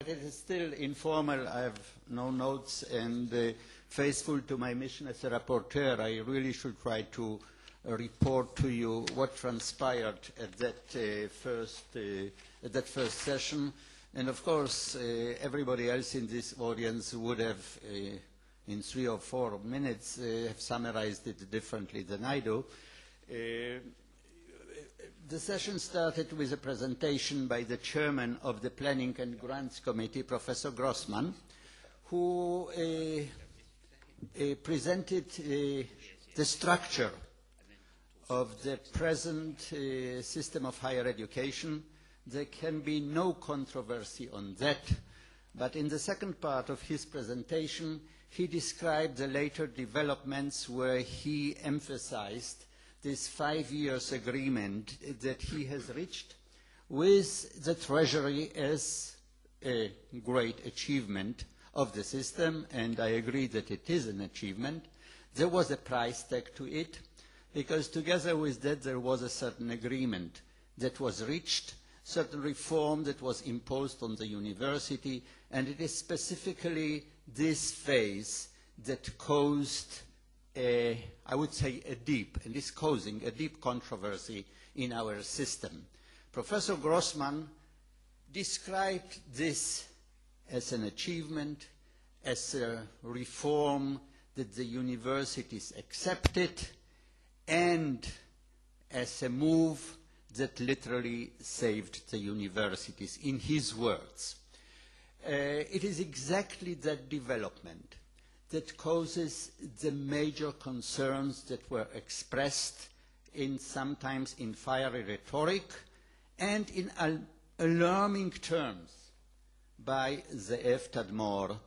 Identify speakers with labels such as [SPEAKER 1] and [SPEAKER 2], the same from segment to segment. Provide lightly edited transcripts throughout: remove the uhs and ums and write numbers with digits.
[SPEAKER 1] It is still informal. I have no notes, and faithful to my mission as a rapporteur, I really should try to report to you what transpired at that first session. And of course, everybody else in this audience would have, in 3 or 4 minutes, have summarized it differently than I do. The session started with a presentation by the chairman of the Planning and Grants Committee, Professor Grossman, who presented the structure of the present system of higher education. There can be no controversy on that, but in the second part of his presentation, he described the later developments where he emphasized this 5 years agreement that he has reached with the Treasury as a great achievement of the system, and I agree that it is an achievement. There was a price tag to it, because together with that there was a certain agreement that was reached, certain reform that was imposed on the university, and it is specifically this phase that caused I would say a deep, and is causing a deep controversy in our system. Professor Grossman described this as an achievement, as a reform that the universities accepted, and as a move that literally saved the universities, in his words. It is exactly that development that causes the major concerns that were expressed sometimes in fiery rhetoric and in alarming terms by Zehev Tadmor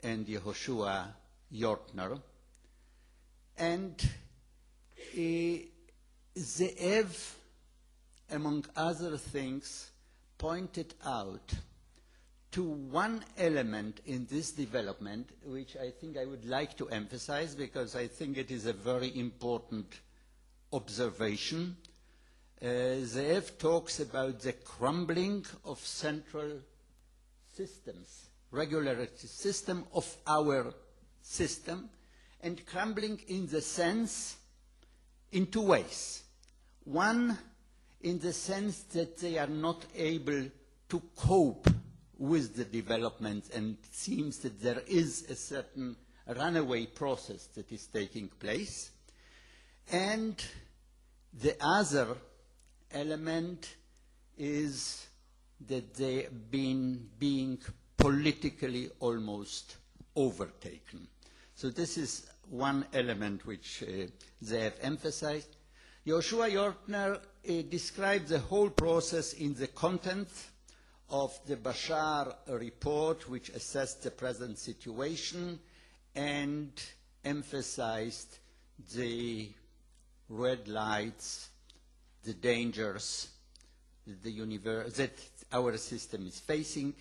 [SPEAKER 1] and Yehoshua Yortner. And Zehev, among other things, pointed out to one element in this development, which I think I would like to emphasize because I think it is a very important observation. Zehev talks about the crumbling of central systems, regularity system of our system, and crumbling in the sense, in 2 ways. One, in the sense that they are not able to cope with the development, and it seems that there is a certain runaway process that is taking place. And the other element is that they have been being politically almost overtaken. So this is one element which they have emphasized. Yehoshua Yortner described the whole process in the content of the Bashar report, which assessed the present situation and emphasized the red lights, the dangers that our system is facing.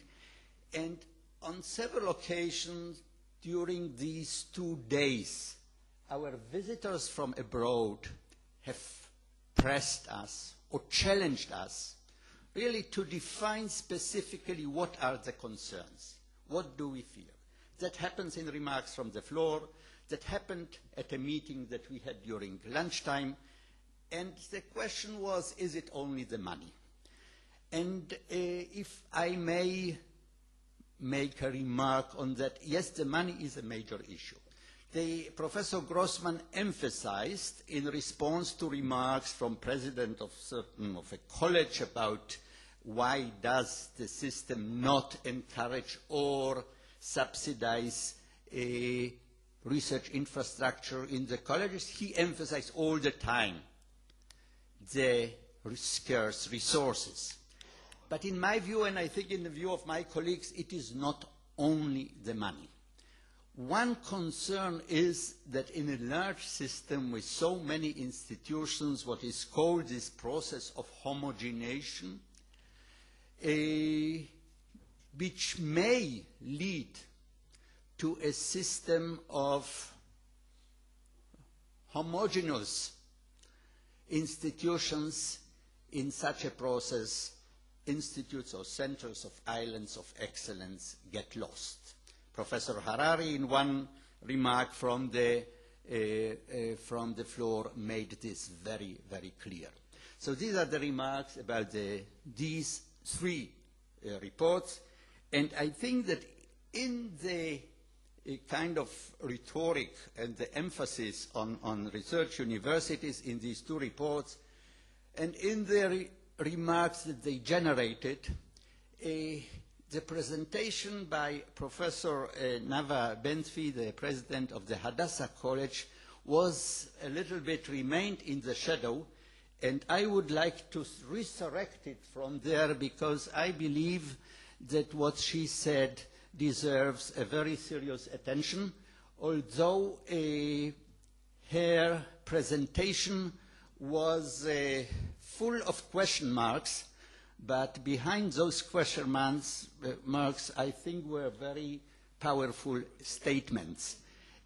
[SPEAKER 1] And on several occasions during these 2 days, our visitors from abroad have pressed us or challenged us really to define specifically what are the concerns, what do we fear. That happens in remarks from the floor, that happened at a meeting that we had during lunchtime, and the question was, is it only the money? And if I may make a remark on that, yes, the money is a major issue. Professor Grossman emphasized in response to remarks from president of a college about why does the system not encourage or subsidize a research infrastructure in the colleges? He emphasized all the time the scarce resources. But in my view, and I think in the view of my colleagues, it is not only the money. One concern is that in a large system with so many institutions, what is called this process of homogenization, which may lead to a system of homogeneous institutions in such a process institutes or centers of islands of excellence get lost. Professor Harari, in one remark from the floor, made this very, very clear. So these are the remarks about these three reports, and I think that in the kind of rhetoric and the emphasis on research universities in these two reports, and in the remarks that they generated, the presentation by Professor Nava Benfi, the president of the Hadassah College, was a little bit remained in the shadow, and I would like to resurrect it from there because I believe that what she said deserves a very serious attention, although her presentation was full of question marks, but behind those question marks, I think were very powerful statements.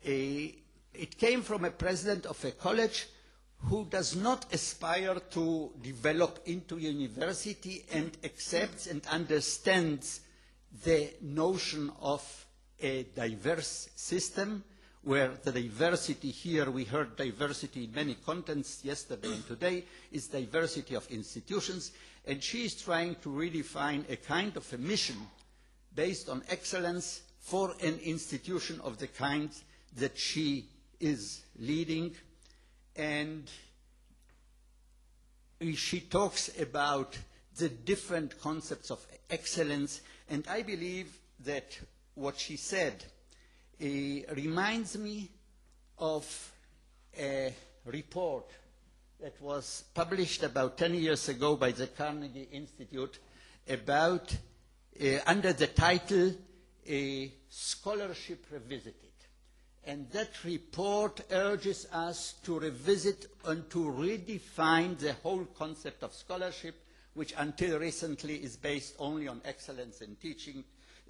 [SPEAKER 1] It came from a president of a college who does not aspire to develop into a university and accepts and understands the notion of a diverse system, where the diversity here, we heard diversity in many contents yesterday and today, is diversity of institutions, and she is trying to redefine a kind of a mission based on excellence for an institution of the kind that she is leading. And she talks about the different concepts of excellence, and I believe that what she said reminds me of a report that was published about 10 years ago by the Carnegie Institute about, under the title, Scholarship Revisited. And that report urges us to revisit and to redefine the whole concept of scholarship, which until recently is based only on excellence in teaching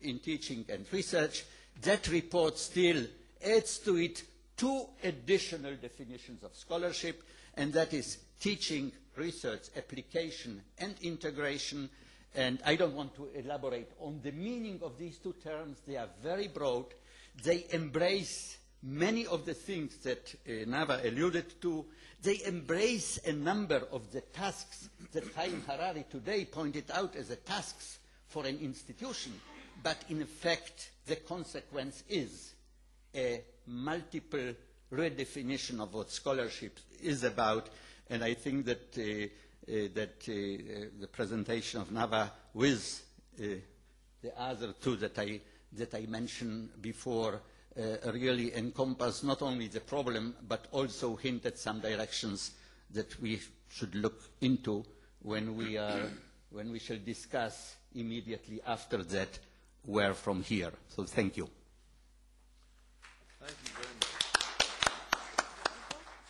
[SPEAKER 1] and research. That report still adds to it two additional definitions of scholarship, and that is teaching, research, application, and integration. And I don't want to elaborate on the meaning of these two terms. They are very broad. They embrace many of the things that Nava alluded to. They embrace a number of the tasks that Chaim Harari today pointed out as the tasks for an institution. But in effect, the consequence is a multiple redefinition of what scholarship is about. And I think that, the presentation of Nava with the other two that I mentioned before really encompass not only the problem, but also hint at some directions that we should look into when we shall discuss immediately after that where from here. So thank you.
[SPEAKER 2] Thank you very much.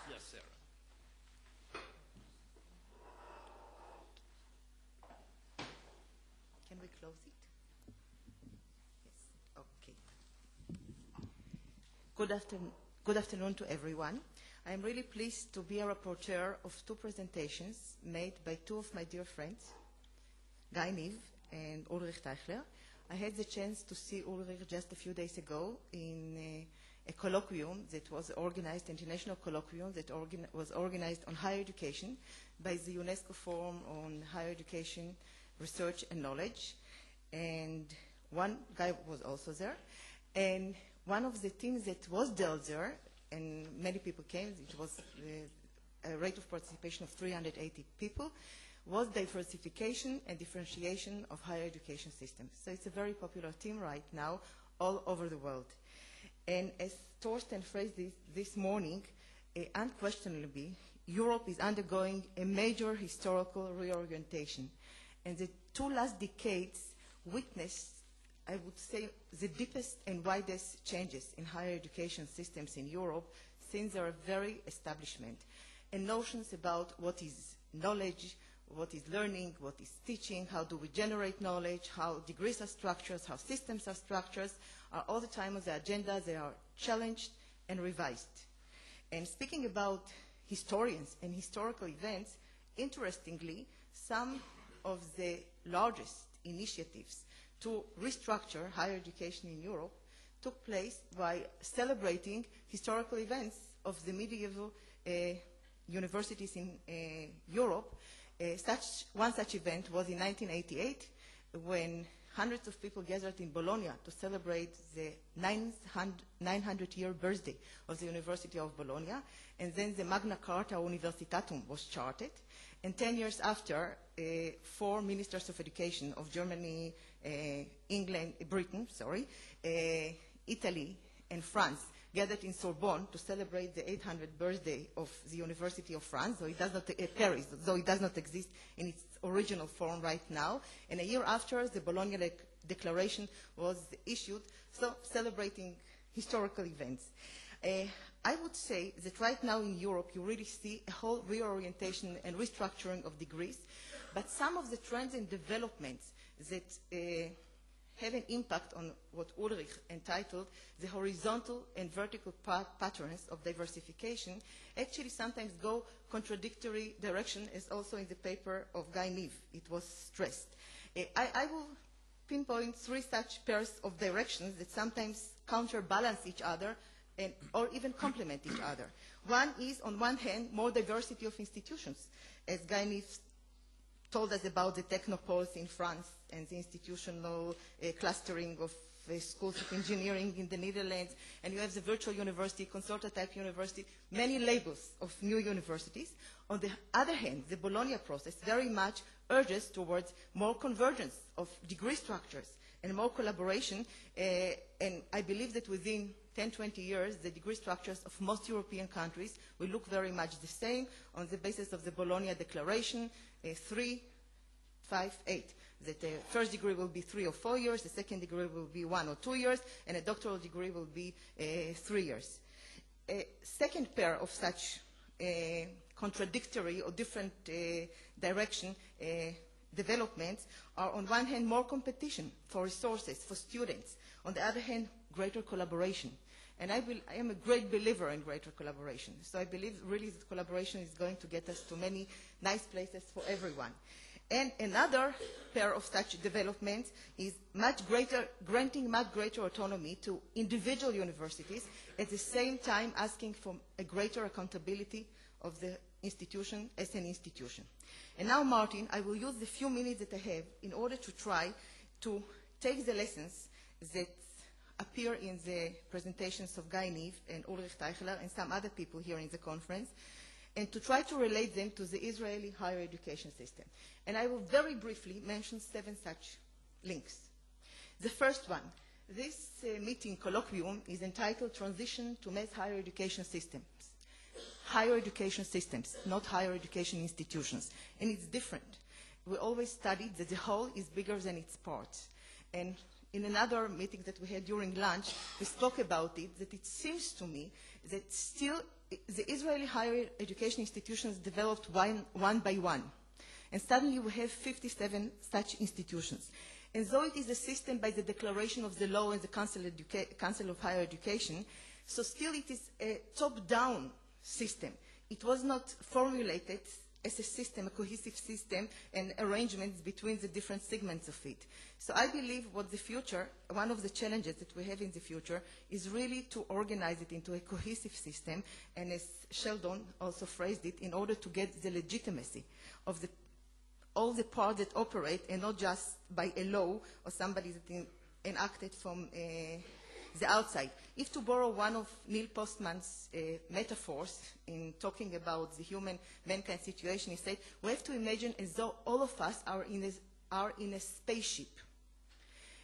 [SPEAKER 2] Yes, Sarah.
[SPEAKER 3] Can we close it? Yes. Okay. Good afternoon to everyone. I am really pleased to be a rapporteur of two presentations made by two of my dear friends, Guy Niv and Ulrich Teichler. I had the chance to see Ulrich just a few days ago in a colloquium that was organized, international colloquium that was organized on higher education by the UNESCO Forum on Higher Education, Research and Knowledge. And one guy was also there. And one of the things that was dealt there, and many people came, it was a rate of participation of 380 people, was diversification and differentiation of higher education systems. So it's a very popular theme right now all over the world. And as Thorsten phrased this morning, unquestionably, Europe is undergoing a major historical reorientation. And the two last decades witnessed, I would say, the deepest and widest changes in higher education systems in Europe since their very establishment. And notions about what is knowledge, what is learning, what is teaching, how do we generate knowledge, how degrees are structured, how systems are structured, are all the time on the agenda. They are challenged and revised. And speaking about historians and historical events, interestingly, some of the largest initiatives to restructure higher education in Europe took place by celebrating historical events of the medieval universities in Europe. One such event was in 1988 when hundreds of people gathered in Bologna to celebrate the 900-year birthday of the University of Bologna, and then the Magna Carta Universitatum was charted. And 10 years after, 4 ministers of education of Germany, Britain, Italy, and France gathered in Sorbonne to celebrate the 800th birthday of the University of France, though it does not, Paris, though it does not exist in its original form right now. And a year after, the Bologna Declaration was issued, so celebrating historical events. I would say that right now in Europe, you really see a whole reorientation and restructuring of degrees, but some of the trends and developments that have an impact on what Ulrich entitled the horizontal and vertical patterns of diversification actually sometimes go contradictory direction, as also in the paper of Guy Neve it was stressed. I will pinpoint 3 such pairs of directions that sometimes counterbalance each other or even complement each other. One is, on one hand, more diversity of institutions, as Guy Neve told us about the technopoles in France and the institutional clustering of schools of engineering in the Netherlands, and you have the virtual university, consortia-type university, many labels of new universities. On the other hand, the Bologna process very much urges towards more convergence of degree structures and more collaboration, and I believe that within 10-20 years, the degree structures of most European countries will look very much the same on the basis of the Bologna Declaration, 3, 5, 8. That the first degree will be 3 or 4 years, the second degree will be 1 or 2 years, and a doctoral degree will be 3 years. A second pair of such contradictory or different direction developments are, on one hand, more competition for resources, for students. On the other hand, greater collaboration. And I am a great believer in greater collaboration. So I believe really that collaboration is going to get us to many nice places for everyone. And another pair of such developments is granting much greater autonomy to individual universities, at the same time asking for a greater accountability of the institution as an institution. And now, Martin, I will use the few minutes that I have in order to try to take the lessons that appear in the presentations of Guy Neve and Ulrich Teichler and some other people here in the conference, and to try to relate them to the Israeli higher education system. And I will very briefly mention 7 such links. The first one, this meeting colloquium is entitled Transition to Mass Higher Education Systems. Higher education systems, not higher education institutions. And it's different. We always studied that the whole is bigger than its parts. And in another meeting that we had during lunch, we spoke about it, that it seems to me that still the Israeli higher education institutions developed one by one. And suddenly we have 57 such institutions. And though it is a system by the declaration of the law and the Council of Higher Education, so still it is a top-down system. It was not formulated as a system, a cohesive system, and arrangements between the different segments of it. So I believe what the future, one of the challenges that we have in the future, is really to organize it into a cohesive system, and as Sheldon also phrased it, in order to get the legitimacy of all the parts that operate, and not just by a law or somebody that enacted from the outside. If to borrow one of Neil Postman's metaphors in talking about the mankind situation, he said, we have to imagine as though all of us are in a spaceship.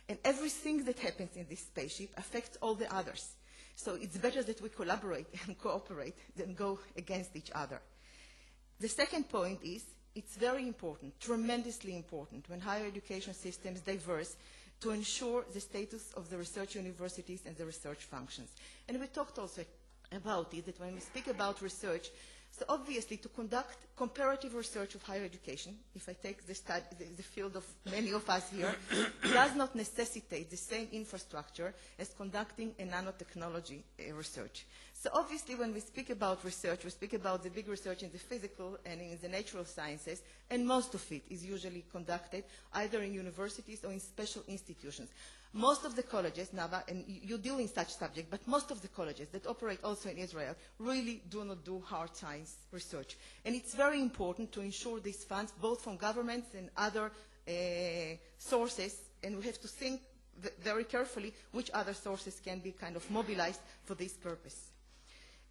[SPEAKER 3] And everything that happens in this spaceship affects all the others. So it's better that we collaborate and cooperate than go against each other. The second point is, it's very important, tremendously important, when higher education systems diverse, to ensure the status of the research universities and the research functions. And we talked also about it, that when we speak about research, So obviously, to conduct comparative research of higher education, if I take the field of many of us here, does not necessitate the same infrastructure as conducting a nanotechnology research. So obviously, when we speak about research, we speak about the big research in the physical and in the natural sciences, and most of it is usually conducted either in universities or in special institutions. Most of the colleges, Nava, and you deal in such subject, but most of the colleges that operate also in Israel really do not do hard science research. And it's very important to ensure these funds, both from governments and other sources, and we have to think very carefully which other sources can be kind of mobilized for this purpose.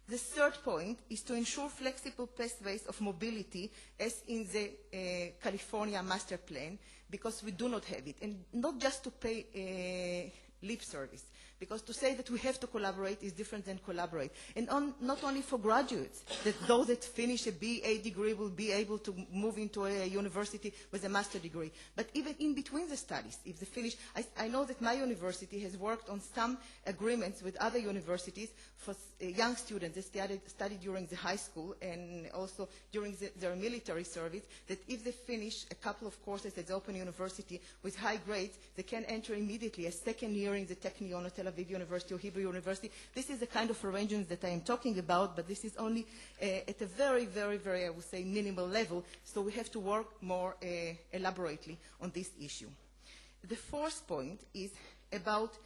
[SPEAKER 3] The third point is to ensure flexible pathways of mobility as in the California master plan, because we do not have it. And not just to pay lip service, because to say that we have to collaborate is different than collaborate. And not only for graduates, that those that finish a BA degree will be able to move into a university with a master degree, but even in between the studies, if they finish, I know that my university has worked on some agreements with other universities for young students that studied during the high school and also during their military service, that if they finish a couple of courses at the Open University with high grades, they can enter immediately a second year in the Technion or Tel Aviv University or Hebrew University. This is the kind of arrangements that I am talking about, but this is only at a very, very, very, I would say, minimal level, so we have to work more elaborately on this issue. The fourth point is about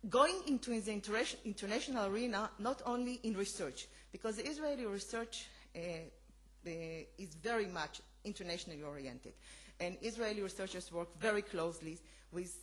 [SPEAKER 3] going into the international arena, not only in research, because the Israeli research is very much internationally oriented, and Israeli researchers work very closely with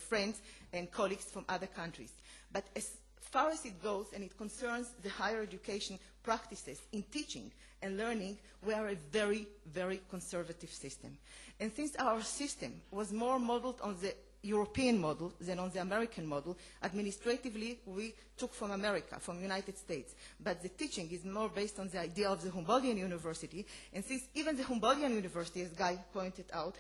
[SPEAKER 3] friends and colleagues from other countries. But as far as it goes, and it concerns the higher education practices in teaching and learning, we are a very, very conservative system. And since our system was more modeled on the European model than on the American model, administratively we took from America, from the United States. But the teaching is more based on the idea of the Humboldtian University, and since even the Humboldtian University, as Guy pointed out,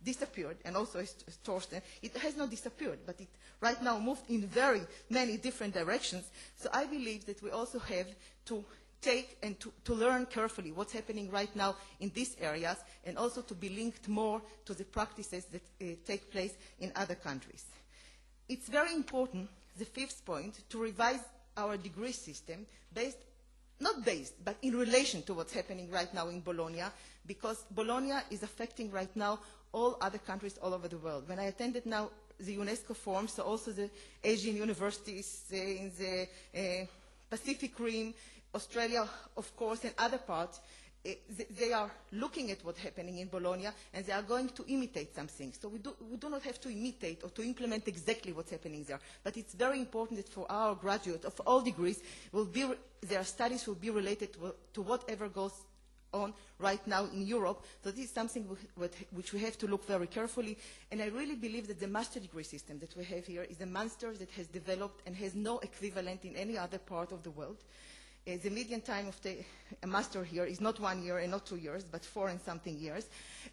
[SPEAKER 3] disappeared, and also as Torsten, it has not disappeared, but it right now moved in very many different directions. So I believe that we also have to take and to learn carefully what's happening right now in these areas, and also to be linked more to the practices that take place in other countries. It's very important, the fifth point, to revise our degree system but in relation to what's happening right now in Bologna, because Bologna is affecting right now all other countries all over the world. When I attended now the UNESCO Forum, so also the Asian universities in the Pacific Rim, Australia, of course, and other parts, they are looking at what's happening in Bologna, and they are going to imitate something. So we do not have to imitate or to implement exactly what's happening there. But it's very important that for our graduates of all degrees, their studies will be related to whatever goes on right now in Europe. So this is something which we have to look very carefully. And I really believe that the master degree system that we have here is a master that has developed and has no equivalent in any other part of the world. The median time of a master here is not 1 year and not 2 years, but 4 and something years.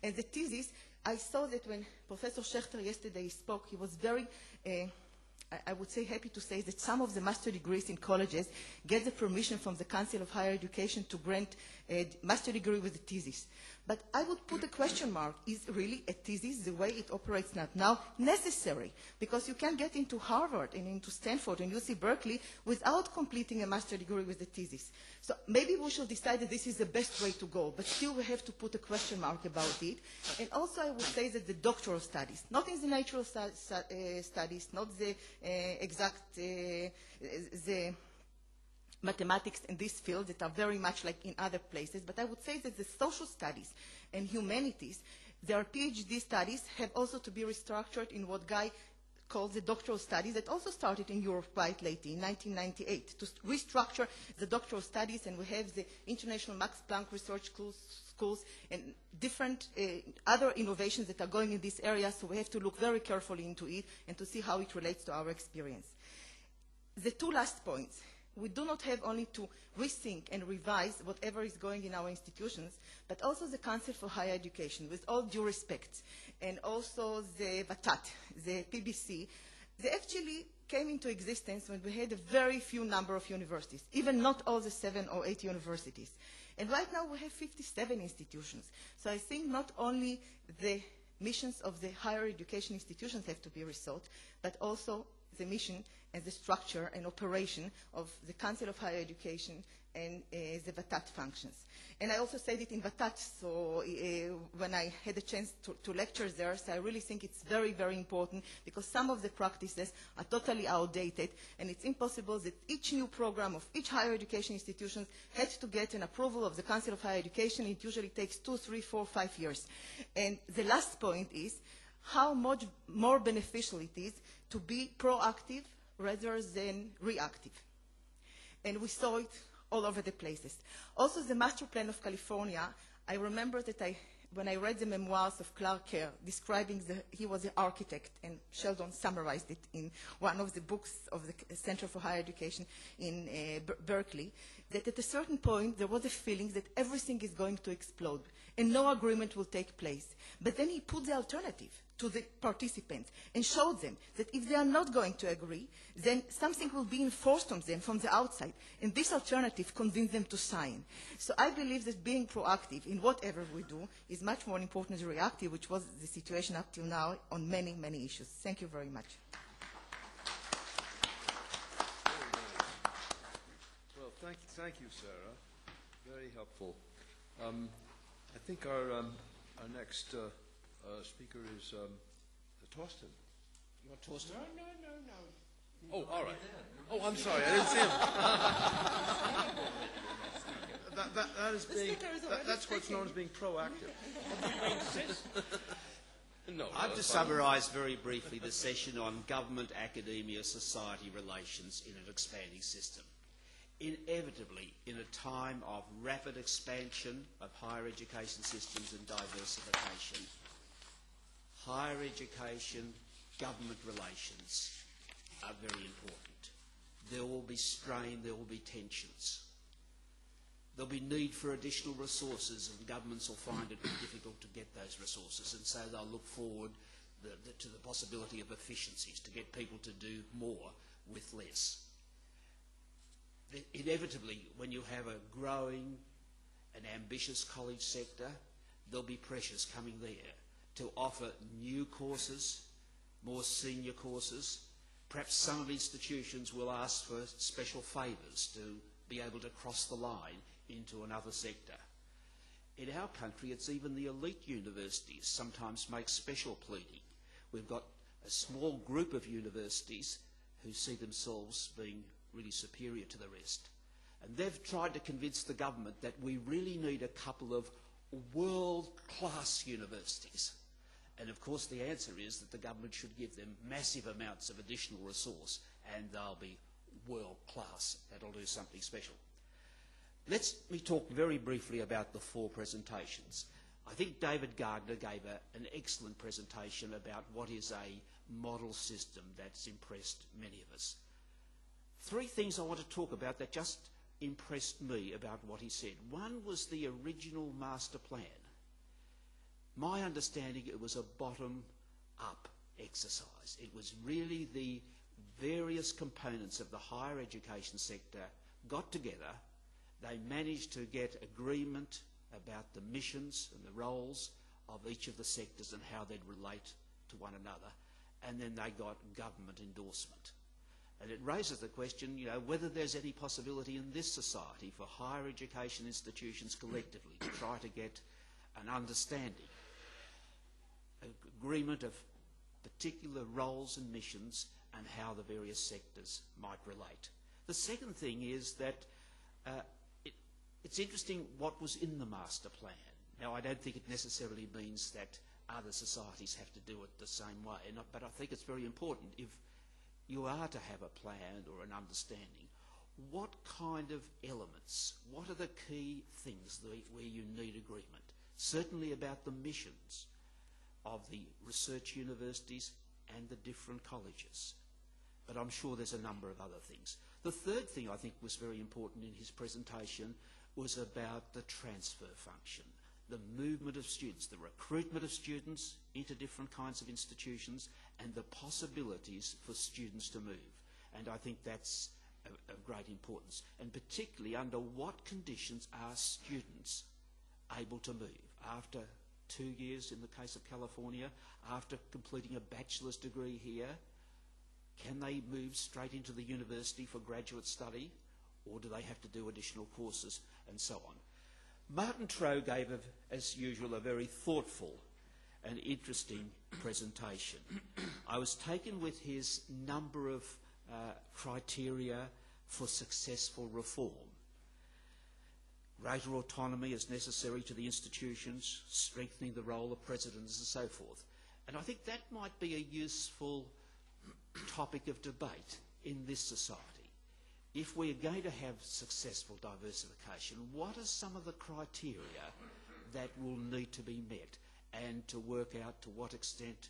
[SPEAKER 3] And the thesis, I saw that when Professor Schechter yesterday spoke, he was very, I would say, happy to say that some of the master degrees in colleges get the permission from the Council of Higher Education to grant a master degree with a thesis. But I would put a question mark. Is really a thesis, the way it operates now, necessary? Because you can get into Harvard and into Stanford and UC Berkeley without completing a master degree with a thesis. So maybe we should decide that this is the best way to go, but still we have to put a question mark about it. And also I would say that the doctoral studies, not in the natural studies, not the the mathematics in this field that are very much like in other places, but I would say that the social studies and humanities, their PhD studies have also to be restructured in what Guy calls the doctoral studies that also started in Europe quite lately, in 1998, to restructure the doctoral studies, and we have the International Max Planck Research Schools and different other innovations that are going in this area, so we have to look very carefully into it and to see how it relates to our experience. The two last points. We do not have only to rethink and revise whatever is going in our institutions, but also the Council for Higher Education, with all due respect, and also the VATAT, the PBC. They actually came into existence when we had a very few number of universities, even not all the 7 or 8 universities. And right now we have 57 institutions. So I think not only the missions of the higher education institutions have to be rethought, but also the mission and the structure and operation of the Council of Higher Education and the VATAT functions. And I also said it in VATAT, so when I had a chance to lecture there, so I really think it's very, very important because some of the practices are totally outdated, and it's impossible that each new program of each higher education institution had to get an approval of the Council of Higher Education. It usually takes 2, 3, 4, 5 years. And the last point is how much more beneficial it is to be proactive rather than reactive. And we saw it all over the places. Also, the Master Plan of California, I remember that when I read the memoirs of Clark Kerr describing he was an architect, and Sheldon summarized it in one of the books of the Center for Higher Education in Berkeley, that at a certain point there was a feeling that everything is going to explode and no agreement will take place. But then he put the alternative to the participants and showed them that if they are not going to agree, then something will be enforced on them from the outside. And this alternative convinced them to sign. So I believe that being proactive in whatever we do is much more important than reactive, which was the situation up till now on many, many issues. Thank you very much.
[SPEAKER 2] Well, thank you, Sarah. Very helpful. I think our next speaker is Torsten.
[SPEAKER 4] You want Torsten?
[SPEAKER 2] No. Oh, all right. Oh, I'm sorry. I didn't see him. That's what's known as being proactive. No.
[SPEAKER 4] I've just summarised very briefly the session on government, academia, society relations in an expanding system. Inevitably, in a time of rapid expansion of higher education systems and diversification, higher education, government relations are very important. There will be strain, there will be tensions. There'll be need for additional resources, and governments will find it difficult to get those resources, and so they'll look forward to the possibility of efficiencies, to get people to do more with less. Inevitably, when you have a growing and ambitious college sector, there'll be pressures coming there to offer new courses, more senior courses. Perhaps some institutions will ask for special favours to be able to cross the line into another sector. In our country, it's even the elite universities sometimes make special pleading. We've got a small group of universities who see themselves being really superior to the rest. And they've tried to convince the government that we really need a couple of world-class universities. And of course the answer is that the government should give them massive amounts of additional resource and they'll be world-class. That'll do something special. Let me talk very briefly about the 4 presentations. I think David Gardner gave an excellent presentation about what is a model system that's impressed many of us. 3 things I want to talk about that just impressed me about what he said. One was the original master plan. My understanding, it was a bottom-up exercise. It was really the various components of the higher education sector got together. They managed to get agreement about the missions and the roles of each of the sectors and how they'd relate to one another. And then they got government endorsement. And it raises the question, whether there's any possibility in this society for higher education institutions collectively to try to get an understanding, agreement of particular roles and missions and how the various sectors might relate. The second thing is that it's interesting what was in the master plan. Now, I don't think it necessarily means that other societies have to do it the same way, but I think it's very important. If you are to have a plan or an understanding, what kind of elements, what are the key things where you need agreement? Certainly about the missions of the research universities and the different colleges. But I'm sure there's a number of other things. The third thing I think was very important in his presentation was about the transfer function, the movement of students, the recruitment of students into different kinds of institutions, and the possibilities for students to move. And I think that's of great importance. And particularly, under what conditions are students able to move? After 2 years, in the case of California, after completing a bachelor's degree here, can they move straight into the university for graduate study, or do they have to do additional courses, and so on? Martin Trow gave, as usual, a very thoughtful and interesting presentation. I was taken with his number of criteria for successful reform. Greater autonomy is necessary to the institutions, strengthening the role of presidents and so forth. And I think that might be a useful topic of debate in this society. If we're going to have successful diversification, what are some of the criteria that will need to be met, and to work out to what extent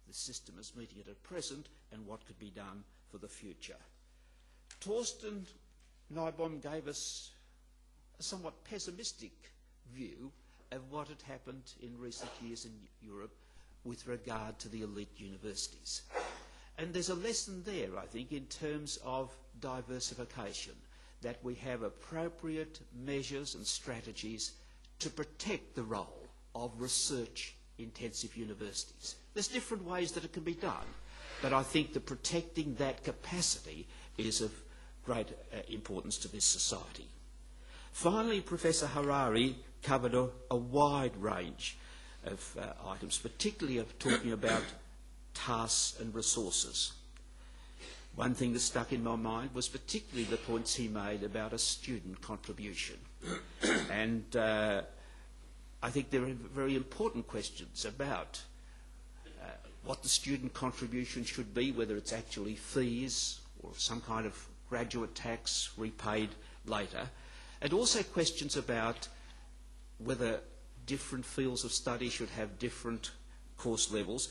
[SPEAKER 4] the system is meeting it at present and what could be done for the future? Torsten Neubaum gave us a somewhat pessimistic view of what had happened in recent years in Europe with regard to the elite universities. And there's a lesson there, I think, in terms of diversification, that we have appropriate measures and strategies to protect the role of research-intensive universities. There's different ways that it can be done, but I think that protecting that capacity is of great importance to this society. Finally, Professor Harari covered a wide range of items, particularly of talking about tasks and resources. One thing that stuck in my mind was particularly the points he made about a student contribution. And I think there are very important questions about what the student contribution should be, whether it's actually fees or some kind of graduate tax repaid later, and also questions about whether different fields of study should have different course levels.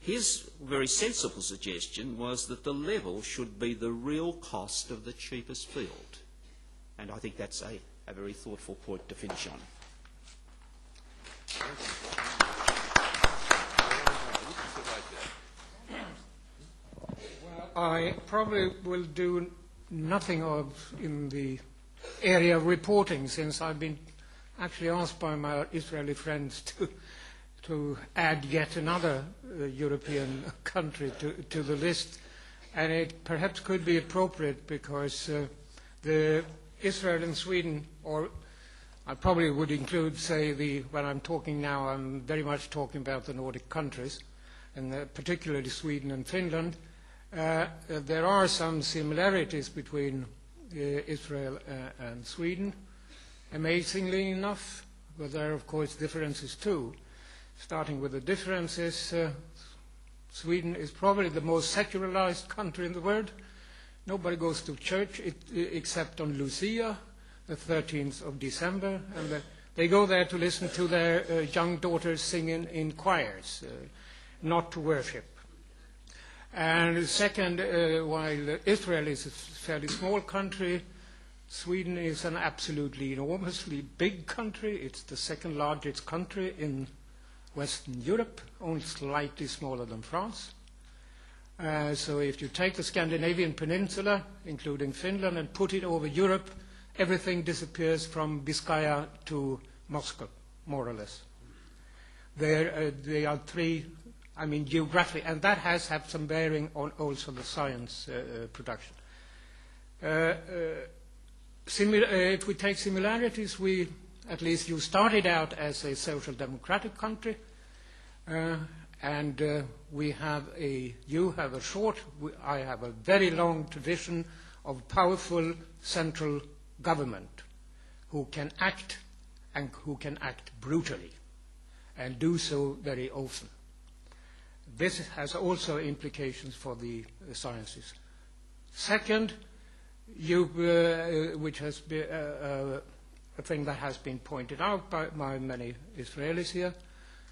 [SPEAKER 4] His very sensible suggestion was that the level should be the real cost of the cheapest field. And I think that's a very thoughtful point to finish on.
[SPEAKER 5] Well, I probably will do nothing in the area of reporting, since I've been actually asked by my Israeli friends to add yet another European country to the list. And it perhaps could be appropriate because the Israel and Sweden, or I probably would include, say, when I'm talking now, I'm very much talking about the Nordic countries, and particularly Sweden and Finland. There are some similarities between Israel and Sweden, amazingly enough, but there are, of course, differences too. Starting with the differences, Sweden is probably the most secularized country in the world. Nobody goes to church except on Lucia, the 13th of December, and they go there to listen to their young daughters singing in choirs, not to worship. And second, while Israel is a fairly small country, Sweden is an absolutely enormously big country. It's the second largest country in Western Europe, only slightly smaller than France. So if you take the Scandinavian peninsula, including Finland, and put it over Europe, everything disappears from Biscaya to Moscow, more or less. They are three, geographically, and that has had some bearing on also the science production. If we take similarities, at least you started out as a social democratic country, and you have a short, I have a very long tradition of powerful central government who can act, and who can act brutally, and do so very often. This has also implications for the sciences. Second, which has been a thing that has been pointed out by many Israelis here,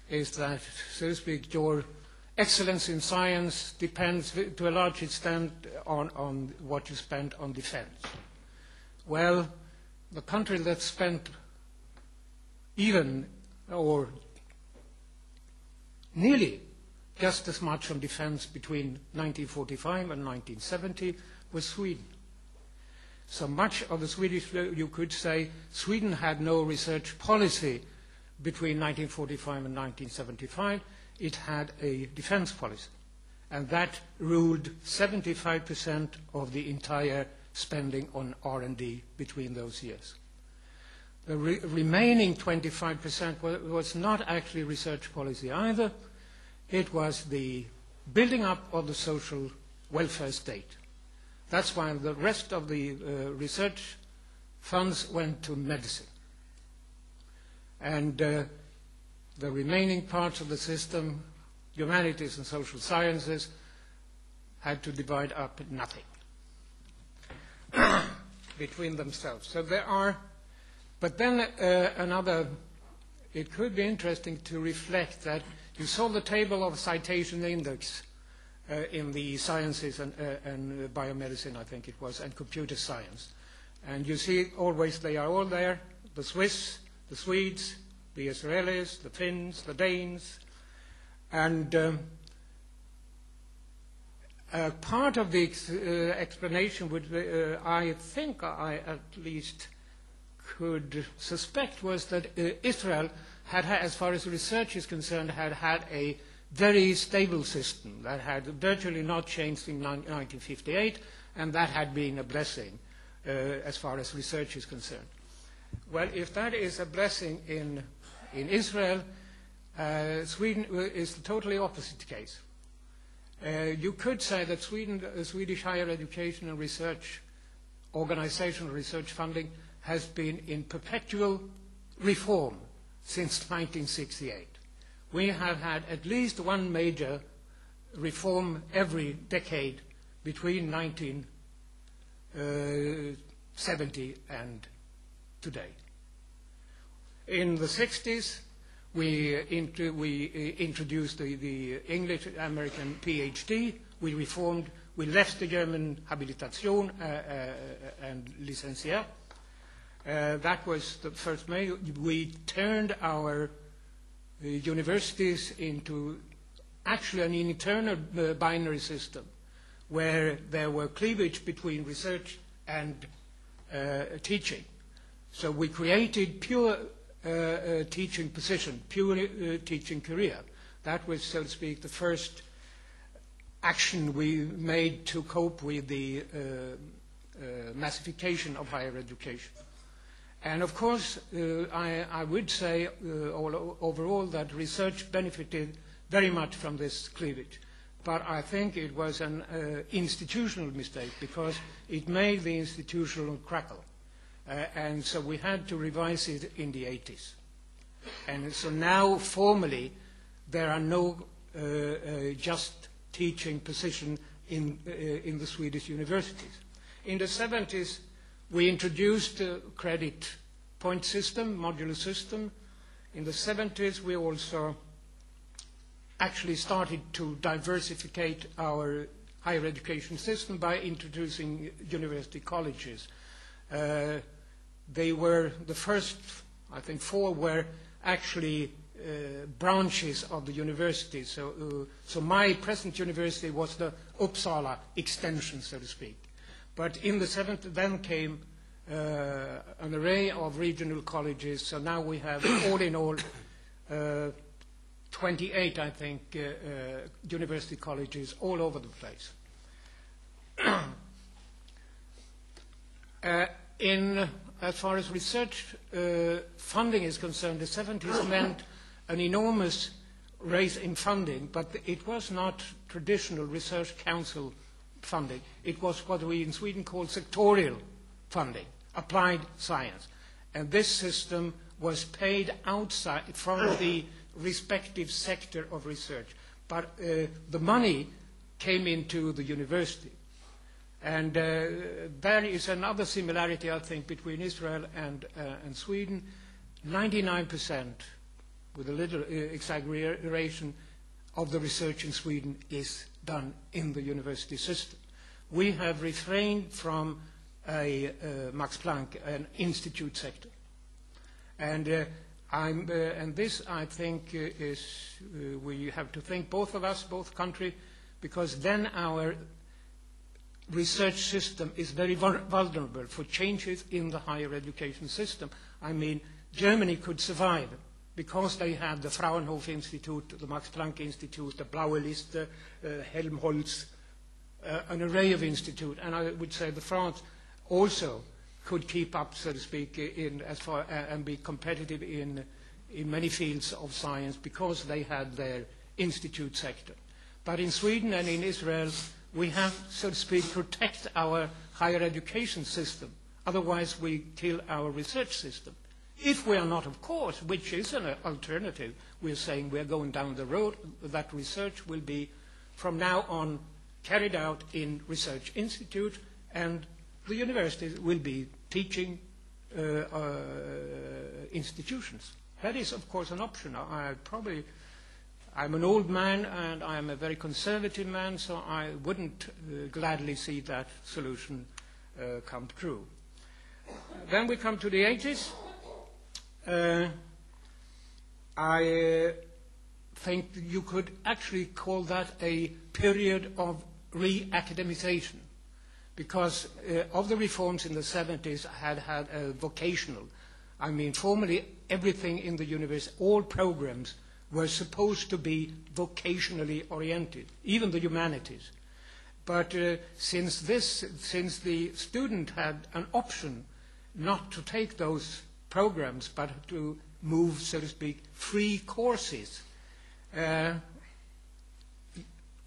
[SPEAKER 5] is that, so to speak, your excellence in science depends to a large extent on what you spend on defense. Well, the country that spent even or nearly just as much on defense between 1945 and 1970 was Sweden. So much of the Swedish, you could say, Sweden had no research policy between 1945 and 1975. It had a defense policy, and that ruled 75% of the entire spending on R&D between those years. The remaining 25% was not actually research policy either. It was the building up of the social welfare state. That's why the rest of the research funds went to medicine. And the remaining parts of the system, humanities and social sciences, had to divide up nothing between themselves. So there are, but then it could be interesting to reflect that you saw the table of citation index in the sciences and biomedicine, I think it was, and computer science. And you see always they are all there, the Swiss, the Swedes, the Israelis, the Finns, the Danes. And part of the explanation would, I think I at least could suspect, was that Israel had, as far as research is concerned, had a very stable system that had virtually not changed in 1958, and that had been a blessing as far as research is concerned. Well, if that is a blessing in Israel, Sweden is the totally opposite case. You could say that Swedish higher education and research, organizational research funding, has been in perpetual reform since 1968. We have had at least one major reform every decade between 1970 and today. In the 60s, we introduced the English-American PhD. We reformed, we left the German Habilitation and Licenciat. That was the first major. We turned our universities into actually an internal binary system where there were cleavage between research and teaching. So we created pure teaching position, pure teaching career. That was, so to speak, the first action we made to cope with the massification of higher education. And of course, I would say overall that research benefited very much from this cleavage. But I think it was an institutional mistake because it made the institutional crackle. And so we had to revise it in the 80s. And so now, formally, there are no just teaching position in the Swedish universities. In the 70s, we introduced a credit point system, modular system. In the 70s, we also actually started to diversify our higher education system by introducing university colleges. They were the first, I think 4 were actually branches of the university. So my present university was the Uppsala extension, so to speak. But in the 70s, then came an array of regional colleges. So now we have, all in all, 28, I think, university colleges all over the place. As far as research funding is concerned, the 70s meant an enormous raise in funding, but it was not traditional research council funding. It was what we in Sweden call sectorial funding, applied science. And this system was paid outside from the respective sector of research. But the money came into the university. And there is another similarity, I think, between Israel and Sweden. 99%, with a little exaggeration, of the research in Sweden is done in the university system. We have refrained from a Max Planck, an institute sector. And And this, I think, is we have to think, both of us, both countries, because then our research system is very vulnerable for changes in the higher education system. I mean, Germany could survive because they had the Fraunhofer Institute, the Max Planck Institute, the Blaue Liste, Helmholtz, an array of institutes. And I would say that France also could keep up, so to speak, and be competitive in many fields of science because they had their institute sector. But in Sweden and in Israel, we have, so to speak, protect our higher education system. Otherwise, we kill our research system. If we are not, of course, which is an alternative, we're saying we're going down the road that research will be, from now on, carried out in research institute, and the universities will be teaching institutions. That is, of course, an option. I'm an old man and I'm a very conservative man, so I wouldn't gladly see that solution come true. Then we come to the 80s. I think you could actually call that a period of re-academization, because of the reforms in the 70s had a vocational. I mean, formerly everything in the university, all programs were supposed to be vocationally oriented, even the humanities. But since the student had an option not to take those programs, but to move, so to speak, free courses,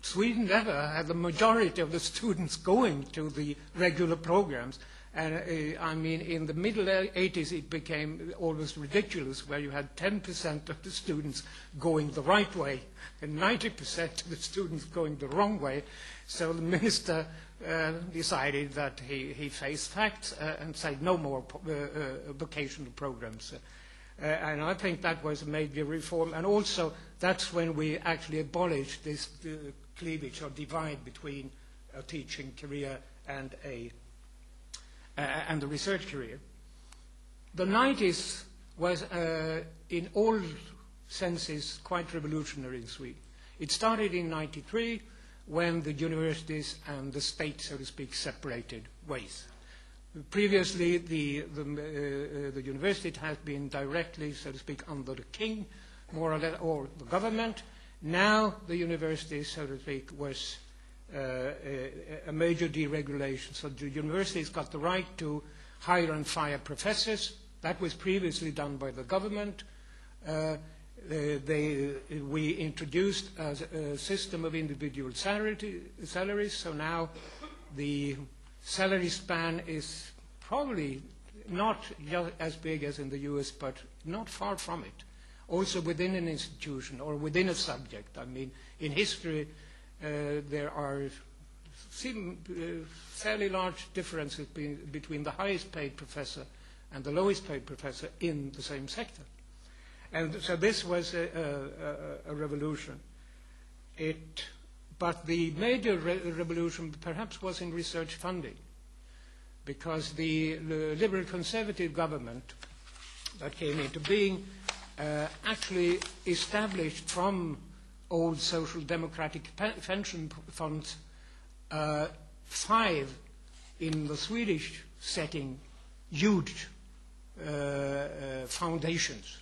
[SPEAKER 5] Sweden never had the majority of the students going to the regular programs. And I mean, in the middle 80s, it became almost ridiculous, where you had 10% of the students going the right way and 90% of the students going the wrong way. So the minister decided that he faced facts and said no more vocational programs. And I think that was a major reform. And also, that's when we actually abolished this cleavage or divide between a teaching career and the research career. The 90s was, in all senses, quite revolutionary in Sweden. It started in 93, when the universities and the state, so to speak, separated ways. Previously, the university had been directly, so to speak, under the king, more or less, or the government. Now the university, so to speak, was a major deregulation. So the universities got the right to hire and fire professors. That was previously done by the government. We introduced a system of individual salaries, so now the salary span is probably not as big as in the US, but not far from it. Also within an institution or within a subject. I mean, in history, there are fairly large differences between the highest paid professor and the lowest paid professor in the same sector. And so this was a revolution. But the major revolution perhaps was in research funding, because the liberal conservative government that came into being actually established from old social democratic pension funds 5 in the Swedish setting huge foundations.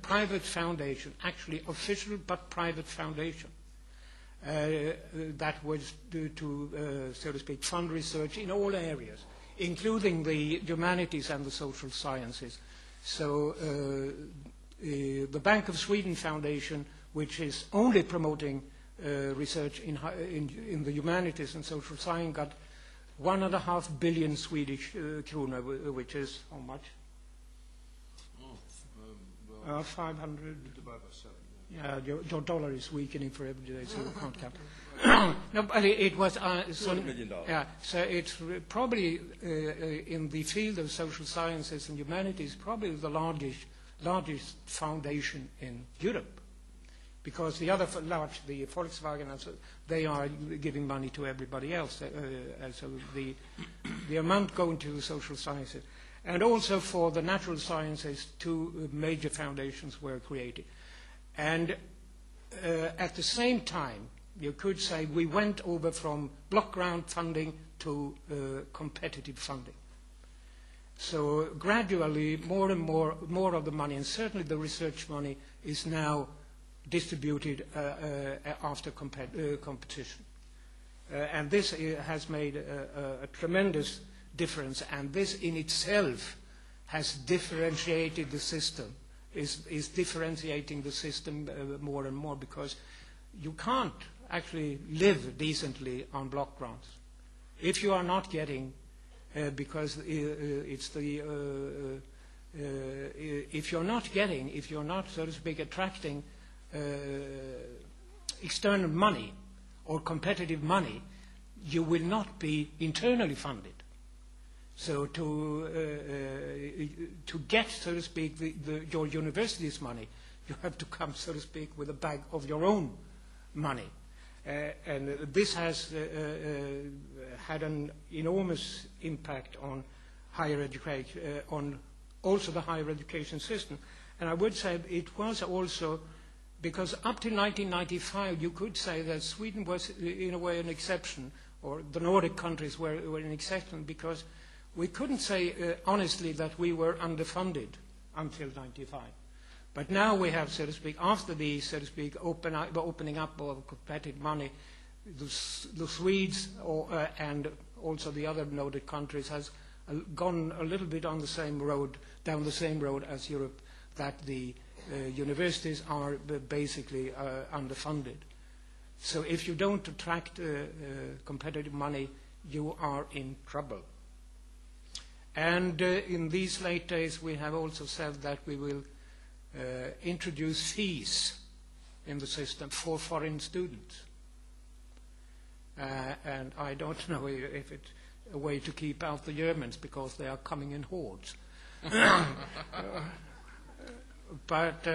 [SPEAKER 5] Private foundation, actually official but private foundation, that was to so to speak, fund research in all areas, including the humanities and the social sciences. So the Bank of Sweden Foundation, which is only promoting research in the humanities and social science, got 1.5 billion Swedish krona, which is how much? 500.
[SPEAKER 2] Divided by 7.
[SPEAKER 5] Yeah, your dollar is weakening for every day, so you can't count. No, but it was
[SPEAKER 2] $200 million.
[SPEAKER 5] Yeah, so it's probably in the field of social sciences and humanities, probably the largest foundation in Europe, because the other large, the Volkswagen, they are giving money to everybody else. So the amount going to social sciences. And also for the natural sciences, 2 major foundations were created. And at the same time, you could say we went over from block grant funding to competitive funding. So gradually, more and more of the money, and certainly the research money, is now distributed after competition. And this has made a tremendous difference, and this in itself has differentiated the system, is differentiating the system more and more, because you can't actually live decently on block grants. If you are not getting, because it's the, if you're not, so to speak, attracting external money or competitive money, you will not be internally funded. So to get, so to speak, your university's money, you have to come, so to speak, with a bag of your own money. And this has had an enormous impact on higher education, on also the higher education system. And I would say it was also, because up to 1995, you could say that Sweden was, in a way, an exception, or the Nordic countries were an exception, because we couldn't say honestly that we were underfunded until 95. But now we have, so to speak, after the, so to speak, opening up of competitive money, the Swedes and also the other Nordic countries has gone a little bit on the same road, down the same road as Europe, that the universities are basically underfunded. So if you don't attract competitive money, you are in trouble. And in these late days, we have also said that we will introduce fees in the system for foreign students. And I don't know if it's a way to keep out the Germans, because they are coming in hordes. But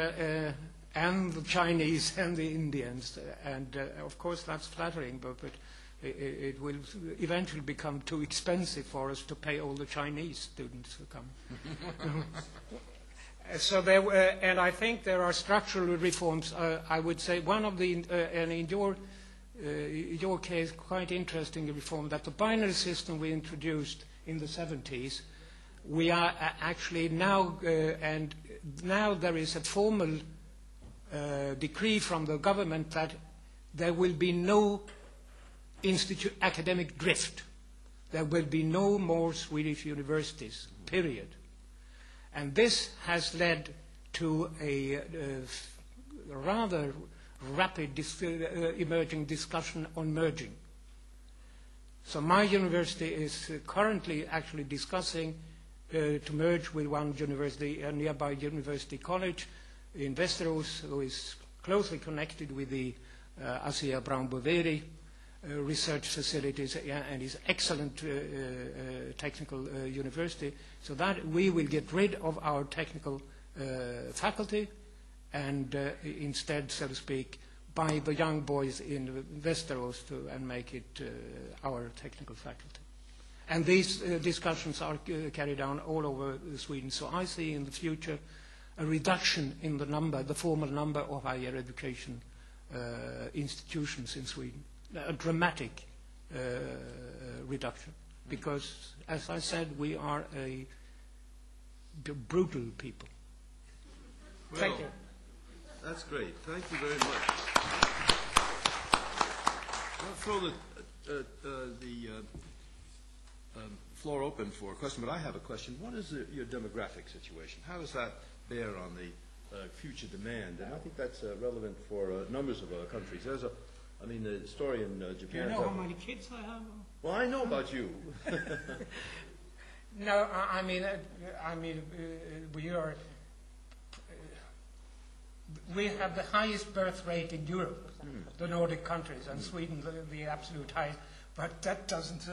[SPEAKER 5] and the Chinese and the Indians, and of course that's flattering, but it will eventually become too expensive for us to pay all the Chinese students who come. So there, and I think there are structural reforms. I would say one of the, and in your case, quite interesting reform, that the binary system we introduced in the 70s, we are actually now, and now there is a formal decree from the government that there will be no academic drift. There will be no more Swedish universities, period. And this has led to a rather rapid emerging discussion on merging. So my university is currently actually discussing to merge with one university, a nearby university college in Västerås, who is closely connected with the ASEA Brown Boveri research facilities and is excellent technical university, so that we will get rid of our technical faculty and instead, so to speak, buy the young boys in Västerås and make it our technical faculty. And these discussions are carried on all over Sweden. So I see in the future a reduction in the number, the formal number of higher education institutions in Sweden. A dramatic reduction, because, as I said, we are a brutal people.
[SPEAKER 2] Well,
[SPEAKER 5] thank you.
[SPEAKER 2] That's great. Thank you very much. I'll throw the floor open for a question, but I have a question. What is your demographic situation? How does that bear on the future demand? And I think that's relevant for numbers of countries. There's the story in Japan.
[SPEAKER 5] Do you know how many kids I have?
[SPEAKER 2] Well, I know about you.
[SPEAKER 5] No, we have the highest birth rate in Europe, the Nordic countries, and Sweden the absolute highest. But that doesn't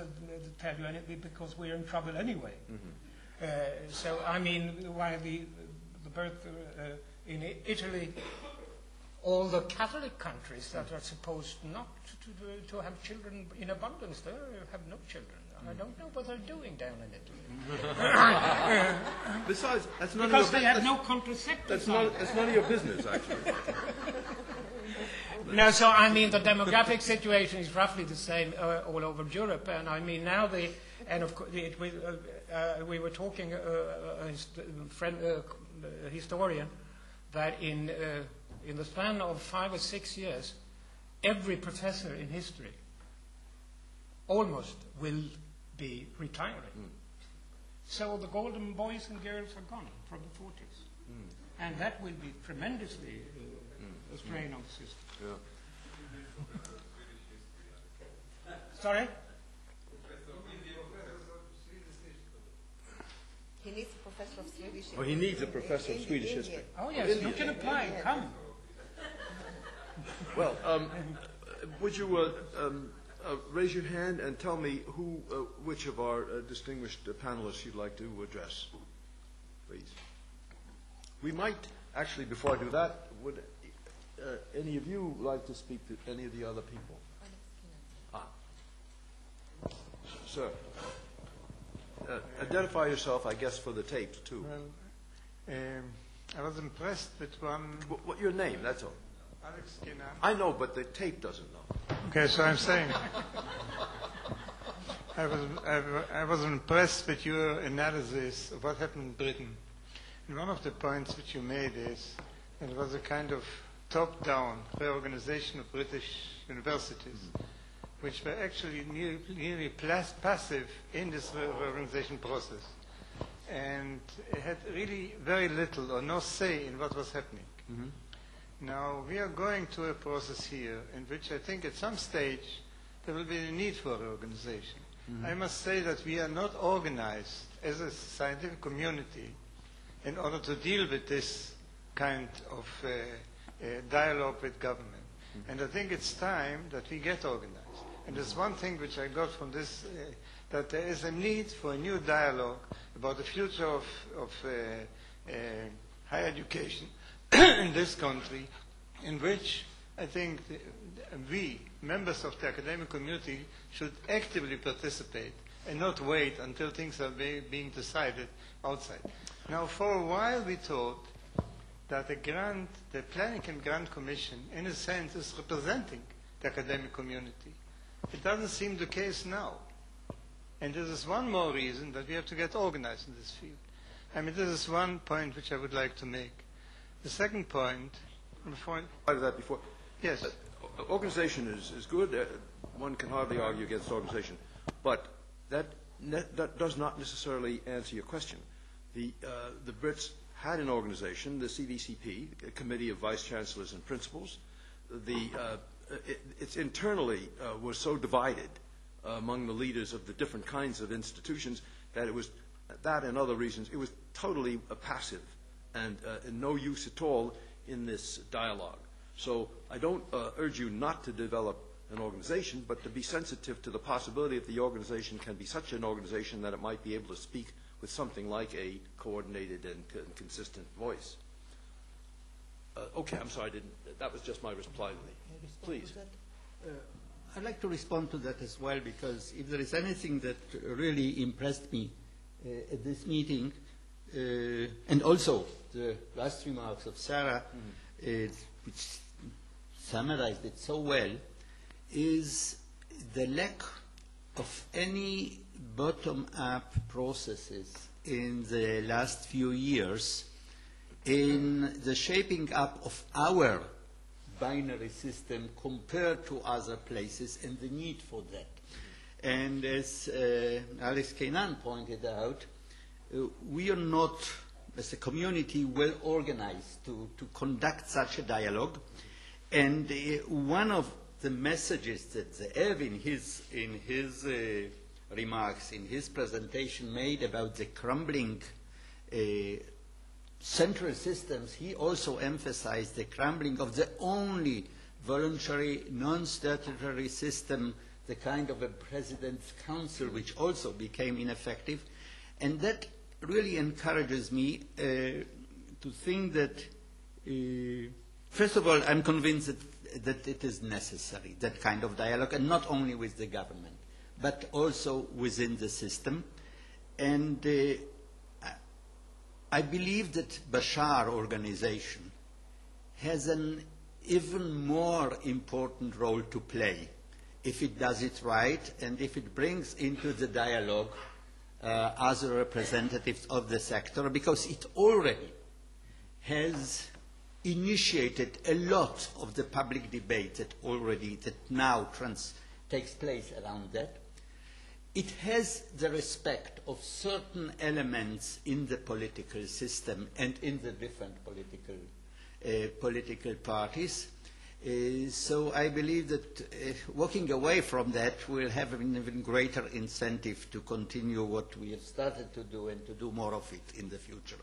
[SPEAKER 5] tell you anything, because we're in trouble anyway. So while the birth in Italy all the Catholic countries that are supposed not to have children in abundance, they have no children. I don't know what they're doing down in Italy.
[SPEAKER 2] Besides, that's none
[SPEAKER 5] Because
[SPEAKER 2] of
[SPEAKER 5] they
[SPEAKER 2] your
[SPEAKER 5] have no contraceptives.
[SPEAKER 2] that's none of your business, actually.
[SPEAKER 5] No, so I mean the demographic situation is roughly the same all over Europe, and I mean now of course we were talking a historian that in the span of 5 or 6 years, every professor in history almost will be retiring. So the golden boys and girls are gone from the 40s, and that will be tremendously a strain on the system.
[SPEAKER 2] Yeah.
[SPEAKER 5] Sorry?
[SPEAKER 3] He needs a professor of Swedish history.
[SPEAKER 2] Oh, he needs a professor of Swedish history.
[SPEAKER 5] Oh yes, you can apply. Come.
[SPEAKER 2] Well, would you raise your hand and tell me which of our distinguished panelists you'd like to address, please? We might actually, before I do that, would any of you like to speak to any of the other people? Sir, identify yourself, I guess, for the tapes too.
[SPEAKER 6] Well, I was impressed with one.
[SPEAKER 2] What your name? That's all.
[SPEAKER 6] Alex Skinner.
[SPEAKER 2] I know, but the tape doesn't know.
[SPEAKER 6] Okay, so I'm saying I was impressed with your analysis of what happened in Britain. And one of the points which you made is that it was a kind of top-down reorganization of British universities, which were actually nearly passive in this reorganization process, and it had really very little or no say in what was happening.
[SPEAKER 2] Mm-hmm.
[SPEAKER 6] Now, we are going to a process here in which I think at some stage there will be a need for reorganization. Mm-hmm. I must say that we are not organized as a scientific community in order to deal with this kind of dialogue with government. Mm-hmm. And I think it's time that we get organized. And there's one thing which I got from this, that there is a need for a new dialogue about the future of higher education in this country, in which I think we, members of the academic community, should actively participate and not wait until things are being decided outside. Now, for a while we thought that the Planning and Grant Commission, in a sense, is representing the academic community. It doesn't seem the case now. And this is one more reason that we have to get organized in this field. I mean, this is one point which I would like to make. The second point, before...
[SPEAKER 2] that before.
[SPEAKER 6] Yes.
[SPEAKER 2] Organization is good. One can hardly argue against organization. But that does not necessarily answer your question. The Brits had an organization, the CVCP, a Committee of Vice Chancellors and Principals. It's internally was so divided among the leaders of the different kinds of institutions that it was, that and other reasons, it was totally passive and no use at all in this dialogue. So I don't urge you not to develop an organization, but to be sensitive to the possibility that the organization can be such an organization that it might be able to speak with something like a coordinated and consistent voice. Okay, I'm sorry, that was just my reply to me. Please.
[SPEAKER 1] I'd like to respond to that as well, because if there is anything that really impressed me at this meeting, and also the last remarks of Sarah, which summarized it so well, is the lack of any bottom-up processes in the last few years in the shaping up of our binary system compared to other places and the need for that. And as Alex Kainan pointed out, we are not, as a community, well organized to conduct such a dialogue. And one of the messages that Zehev in his remarks, in his presentation, made about the crumbling central systems, he also emphasized the crumbling of the only voluntary, non-statutory system, the kind of a president's council, which also became ineffective. And that really encourages me to think that First of all, I'm convinced that it is necessary, that kind of dialogue, and not only with the government, but also within the system. And I believe that Bashar organization has an even more important role to play if it does it right and if it brings into the dialogue other representatives of the sector, because it already has initiated a lot of the public debate that now takes place around that. It has the respect of certain elements in the political system and in the different political parties. So I believe that walking away from that will have an even greater incentive to continue what we have started to do and to do more of it in the future.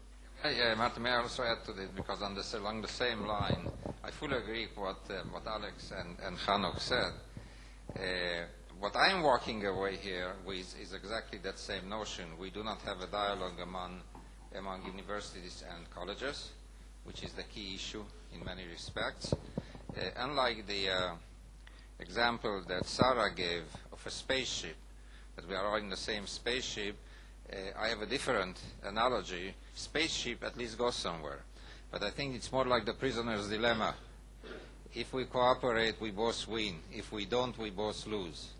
[SPEAKER 7] Martin, may I also add to this, because along the same line, I fully agree with what Alex and Hanok said. What I'm walking away here with is exactly that same notion. We do not have a dialogue among universities and colleges, which is the key issue in many respects. Unlike the example that Sarah gave of a spaceship, that we are all in the same spaceship, I have a different analogy. Spaceship at least goes somewhere. But I think it's more like the prisoner's dilemma. If we cooperate, we both win. If we don't, we both lose.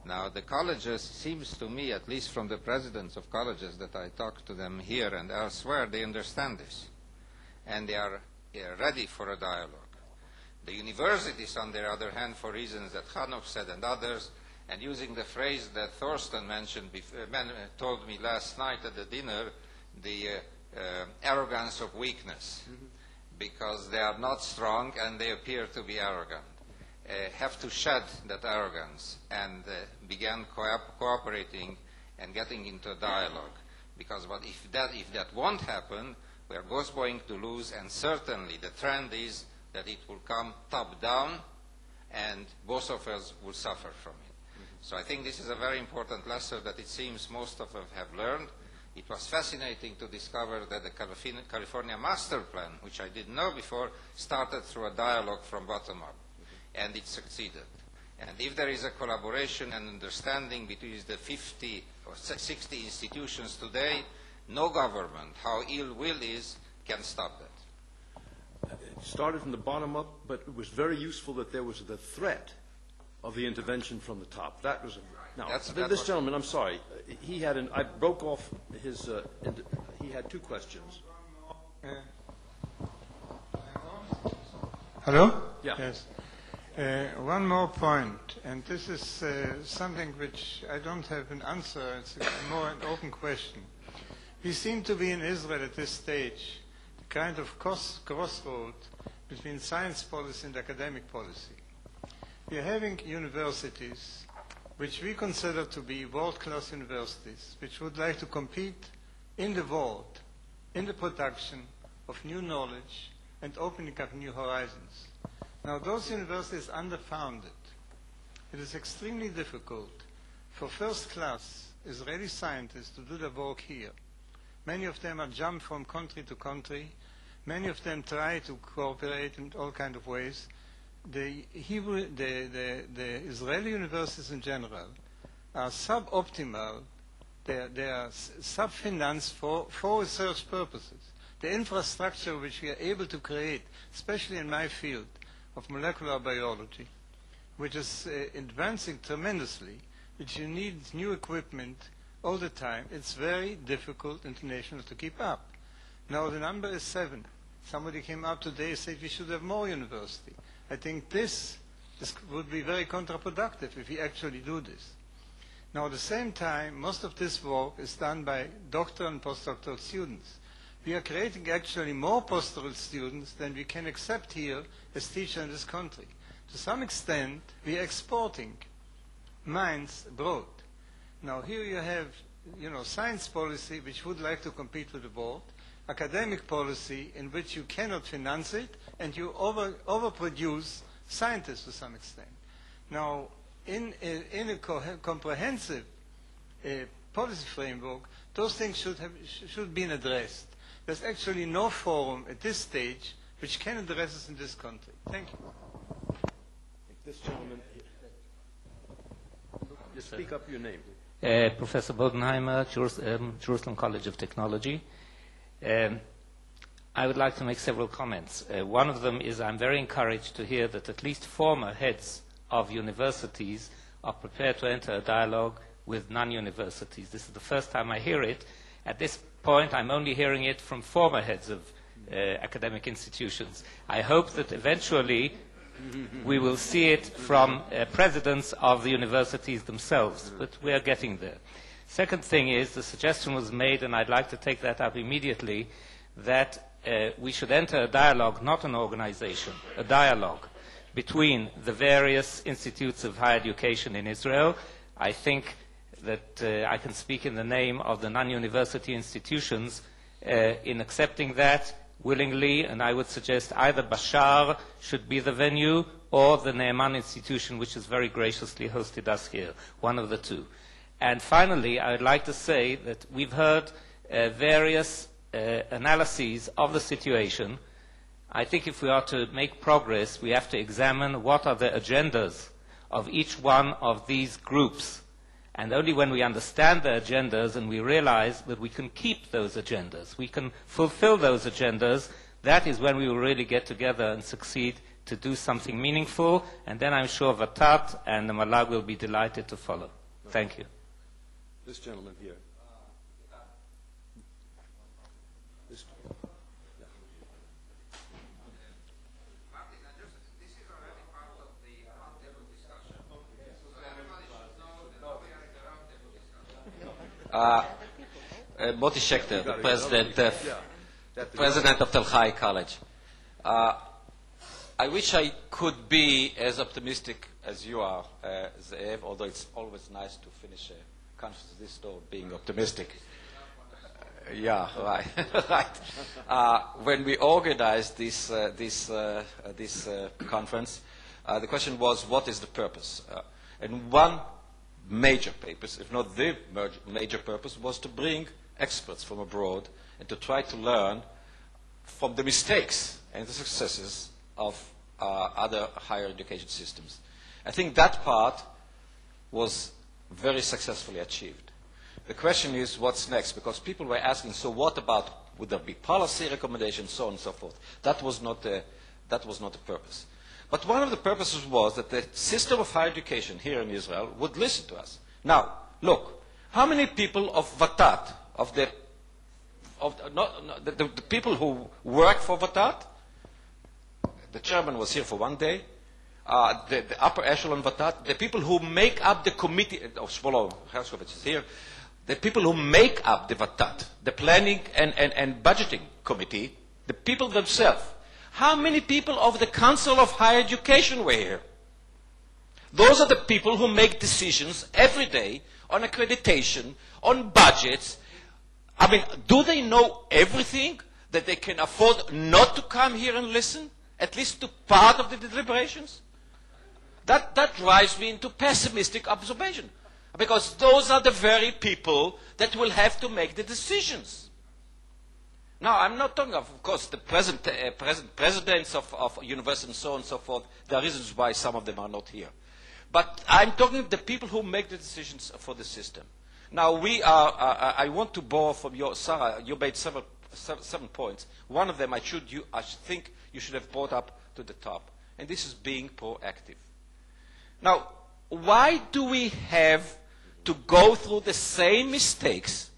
[SPEAKER 7] Now, the colleges, seems to me, at least from the presidents of colleges that I talk to them here and elsewhere, they understand this. And they are ready for a dialogue. The universities, on the other hand, for reasons that Hanok said and others, and using the phrase that Thorsten told me last night at the dinner, the arrogance of weakness, because they are not strong and they appear to be arrogant, have to shed that arrogance and begin cooperating and getting into a dialogue. Because if that won't happen, we are both going to lose, and certainly the trend is that it will come top down and both of us will suffer from it. So I think this is a very important lesson that it seems most of us have learned. It was fascinating to discover that the California Master Plan, which I didn't know before, started through a dialogue from bottom up, and it succeeded. And if there is a collaboration and understanding between the 50 or 60 institutions today, no government, how ill will is, can stop that.
[SPEAKER 2] It started from the bottom up, but it was very useful that there was the threat of the intervention from the top. That was now. This gentleman, I'm sorry, he had I broke off his. He had two questions.
[SPEAKER 6] Hello?
[SPEAKER 2] Yeah.
[SPEAKER 6] Yes. One more point, and this is something which I don't have an answer. It's more an open question. We seem to be in Israel at this stage, the kind of crossroad between science policy and academic policy. We are having universities which we consider to be world-class universities, which would like to compete in the world, in the production of new knowledge and opening up new horizons. Now, those universities are underfunded. It is extremely difficult for first-class Israeli scientists to do their work here. Many of them are jumped from country to country. Many of them try to cooperate in all kinds of ways. The Israeli universities in general are suboptimal. They are sub-financed for research purposes. The infrastructure which we are able to create, especially in my field of molecular biology, which is advancing tremendously, which you need new equipment all the time, it's very difficult internationally to keep up. Now the number is 7. Somebody came up today and said we should have more university. I think this would be very counterproductive if we actually do this. Now, at the same time, most of this work is done by doctoral and postdoctoral students. We are creating actually more postdoctoral students than we can accept here as teachers in this country. To some extent, we are exporting minds abroad. Now, here you have, science policy, which would like to compete with the world, academic policy in which you cannot finance it, and you overproduce scientists to some extent. Now, in a comprehensive policy framework, those things should be addressed. There's actually no forum at this stage which can address us in this country. Thank you.
[SPEAKER 2] This gentleman, just speak up your name.
[SPEAKER 8] Professor Bodenheimer, Jerusalem College of Technology. I would like to make several comments. One of them is I'm very encouraged to hear that at least former heads of universities are prepared to enter a dialogue with non-universities. This is the first time I hear it. At this point, I'm only hearing it from former heads of academic institutions. I hope that eventually we will see it from presidents of the universities themselves, but we are getting there. Second thing is, the suggestion was made, and I'd like to take that up immediately, that we should enter a dialogue, not an organization, a dialogue between the various institutes of higher education in Israel. I think that I can speak in the name of the non-university institutions in accepting that willingly, and I would suggest either Bashar should be the venue or the Ne'eman institution, which has very graciously hosted us here, one of the two. And finally, I would like to say that we've heard various analyses of the situation. I think if we are to make progress, we have to examine what are the agendas of each one of these groups. And only when we understand the agendas and we realize that we can keep those agendas, we can fulfill those agendas, that is when we will really get together and succeed to do something meaningful. And then I'm sure Vatat and the Malag will be delighted to follow. Thank you.
[SPEAKER 2] This gentleman here.
[SPEAKER 9] Moti Schechter, the president of Tel Chai College. I wish I could be as optimistic as you are, Zehev, although it's always nice to finish a conference this note being optimistic. Yeah, right, right. When we organized this conference, the question was, what is the purpose? And one major purpose, if not the major purpose, was to bring experts from abroad and to try to learn from the mistakes and the successes of other higher education systems. I think that part was very successfully achieved. The question is, what's next? Because people were asking, so what about, would there be policy recommendations, so on and so forth? That was not the purpose. But one of the purposes was that the system of higher education here in Israel would listen to us. Now, look, how many people of Vatat, the people who work for Vatat, the chairman was here for one day, the upper echelon Vatat, the people who make up the committee, Shmolo Herskovich is here, the people who make up the Vatat, the planning and budgeting committee, the people themselves. How many people of the Council of Higher Education were here? Those are the people who make decisions every day on accreditation, on budgets. I mean, do they know everything that they can afford not to come here and listen, at least to part of the deliberations? That drives me into pessimistic observation, because those are the very people that will have to make the decisions. Now, I'm not talking of course, the presidents of universities and so on and so forth. There are reasons why some of them are not here. But I'm talking of the people who make the decisions for the system. Now, I want to borrow from Sarah, you made seven points. One of them I think you should have brought up to the top. And this is being proactive. Now, why do we have to go through the same mistakes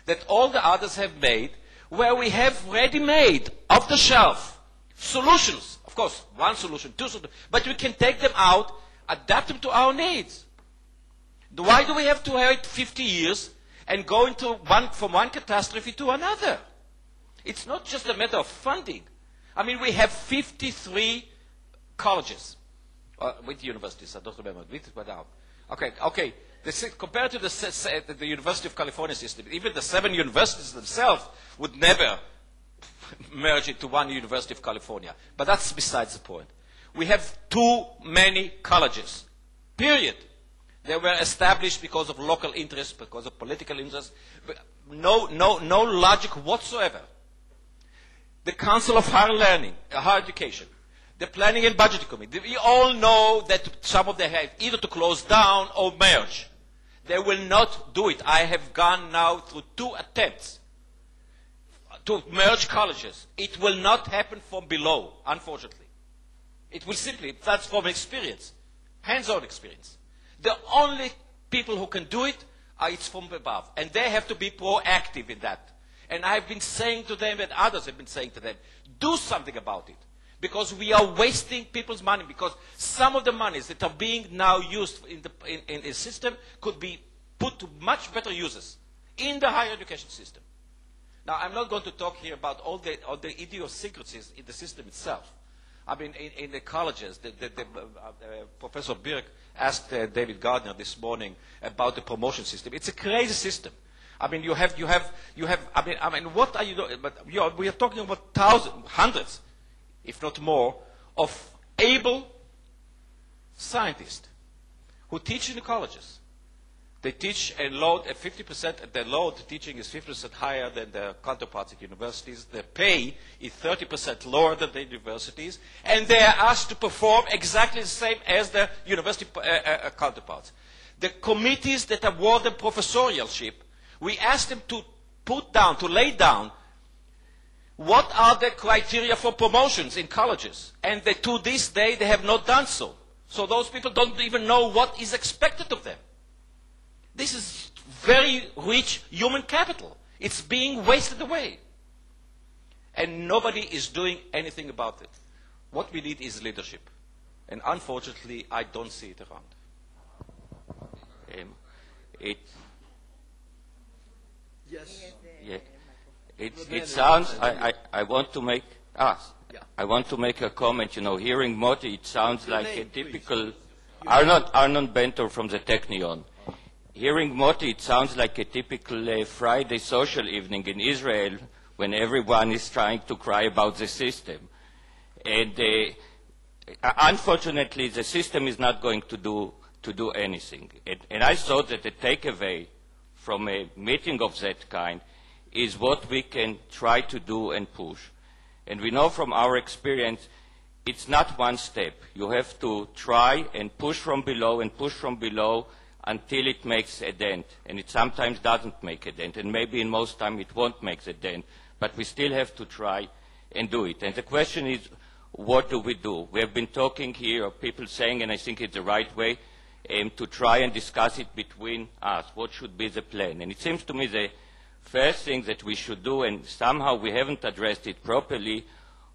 [SPEAKER 9] that all the others have made, where we have ready-made, off-the-shelf solutions? Of course, one solution, two solutions, but we can take them out, adapt them to our needs. Why do we have to wait 50 years and go from one catastrophe to another? It's not just a matter of funding. I mean, we have 53 colleges with universities. I don't remember. Okay. Compared to the University of California system, even the 7 universities themselves would never merge into one University of California. But that's besides the point. We have too many colleges, period. They were established because of local interest, because of political interest. No logic whatsoever. the Council of Higher Learning, Higher Education, the Planning and Budgeting Committee. We all know that some of them have either to close down or merge. They will not do it. I have gone now through 2 attempts to merge colleges. It will not happen from below, unfortunately. It will simply, that's from experience, hands-on experience. The only people who can do it it's from above. And they have to be proactive in that. And I've been saying to them, and others have been saying to them, do something about it. Because we are wasting people's money, because some of the monies that are being now used in the system could be put to much better uses in the higher education system. Now, I'm not going to talk here about all the idiosyncrasies in the system itself. I mean, in the colleges, Professor Birk asked David Gardner this morning about the promotion system. It's a crazy system. I mean, you have. I mean, what are you doing? But we are talking about hundreds, if not more, of able scientists who teach in the colleges. They teach a load at 50%. The load teaching is 50% higher than their counterparts at universities. The pay is 30% lower than the universities, and they are asked to perform exactly the same as the university counterparts. The committees that award them professorialship, we ask them to lay down what are the criteria for promotions in colleges, and to this day they have not done so. So those people don't even know what is expected of them. This is very rich human capital. It's being wasted away. And nobody is doing anything about it. What we need is leadership. And unfortunately, I don't see it around.
[SPEAKER 8] It sounds, I want to make, I want to make a comment. You know, hearing Moti, it sounds like a typical, Arnon Bentor from the Technion. Hearing Moti, it sounds like a typical Friday social evening in Israel when everyone is trying to cry about the system. And unfortunately, the system is not going to do anything. And I thought that the takeaway from a meeting of that kind is what we can try to do and push. And we know from our experience, it's not one step. You have to try and push from below and push from below until it makes a dent. And it sometimes doesn't make a dent. And maybe in most time it won't make a dent. But we still have to try and do it. And the question is, what do we do? We have been talking here of people saying, and I think it's the right way, to try and discuss it between us. What should be the plan? And it seems to me the first thing that we should do, and somehow we haven't addressed it properly,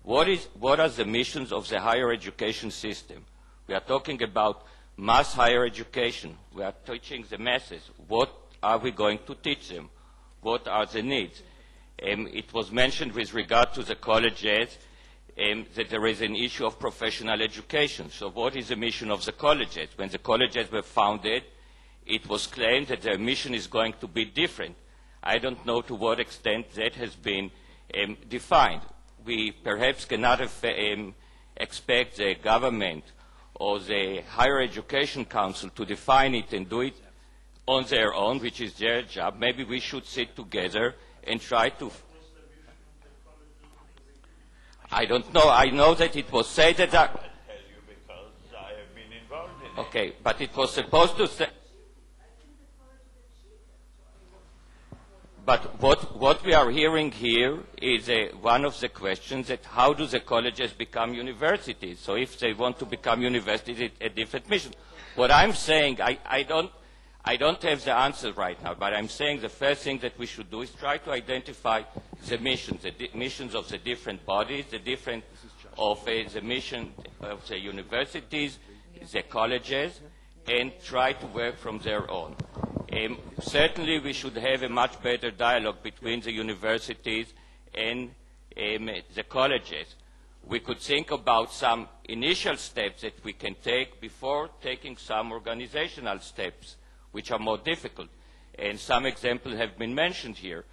[SPEAKER 8] what are the missions of the higher education system? We are talking about mass higher education. We are teaching the masses. What are we going to teach them? What are the needs? It was mentioned with regard to the colleges that there is an issue of professional education. So what is the mission of the colleges? When the colleges were founded, it was claimed that their mission is going to be different. I don't know to what extent that has been defined. We perhaps cannot expect the government or the Higher Education Council to define it and do it on their own, which is their job. Maybe we should sit together and try to... I don't know. I know that it was said that... I tell you because I have been involved in it. Okay, but it was supposed to say... But what we are hearing here is one of the questions that how do the colleges become universities? So if they want to become universities, it's a different mission. What I'm saying, I don't have the answer right now, but I'm saying the first thing that we should do is try to identify the missions of the different bodies, the mission of the universities, the colleges, and try to work from their own. Certainly, we should have a much better dialogue between the universities and the colleges. We could think about some initial steps that we can take before taking some organizational steps, which are more difficult. And some examples have been mentioned here.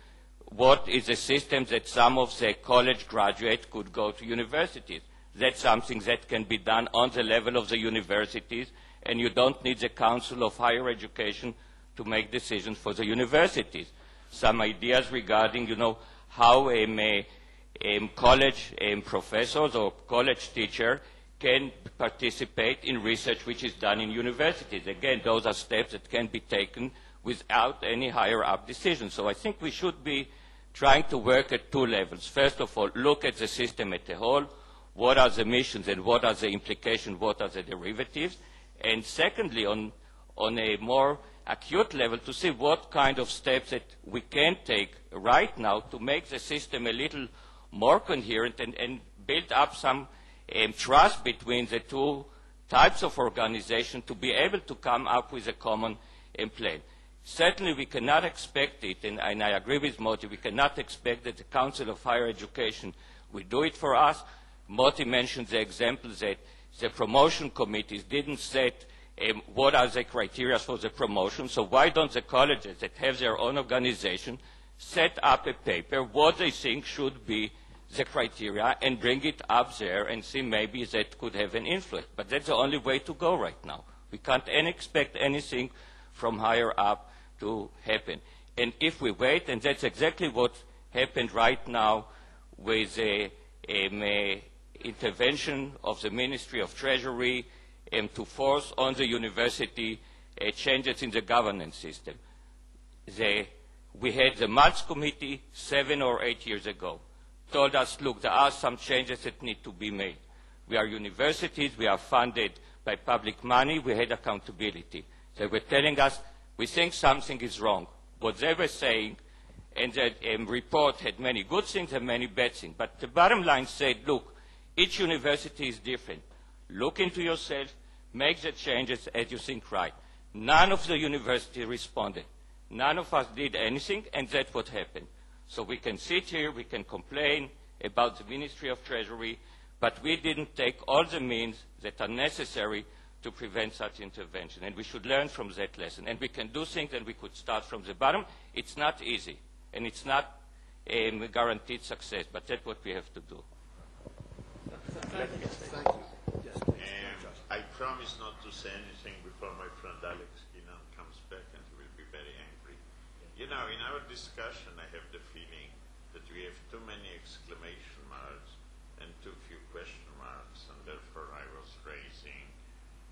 [SPEAKER 8] What is a system that some of the college graduates could go to universities? That's something that can be done on the level of the universities, and you don't need the Council of Higher Education to make decisions for the universities. Some ideas regarding, how
[SPEAKER 10] college professors or college teachers can participate in research which is done in universities. Again, those are steps that can be taken without any higher-up decision. So I think we should be trying to work at two levels. First of all, look at the system as a whole. What are the missions and what are the implications, what are the derivatives? And secondly, on a more acute level, to see what kind of steps that we can take right now to make the system a little more coherent and build up some trust between the two types of organization to be able to come up with a common plan. Certainly we cannot expect it, and I agree with Moti, we cannot expect that the Council of Higher Education will do it for us. Moti mentioned the example that the promotion committees didn't set what are the criteria for the promotion, so why don't the colleges that have their own organization set up a paper, what they think should be the criteria, and bring it up there and see maybe that could have an influence. But that's the only way to go right now. We can't expect anything from higher up to happen. And if we wait, and that's exactly what happened right now with the intervention of the Ministry of Treasury to force on the university changes in the governance system. We had the Maltz Committee 7 or 8 years ago, told us, look, there are some changes that need to be made. We are universities, we are funded by public money, we had accountability. They were telling us, we think something is wrong. What they were saying, and the report had many good things and many bad things, but the bottom line said, look, each university is different. Look into yourself, make the changes as you think right. None of the university responded. None of us did anything, and that's what happened. So we can sit here, we can complain about the Ministry of Treasury, but we didn't take all the means that are necessary to prevent such intervention. And we should learn from that lesson. And we can do things, and we could start from the bottom. It's not easy, and it's not a guaranteed success, but that's what we have to do.
[SPEAKER 2] Thank you. Yes,
[SPEAKER 11] I promise not to say anything before my friend Alex comes back, and he will be very angry. You know, in our discussion, I have the feeling that we have too many exclamation marks and too few question marks, and therefore I was raising,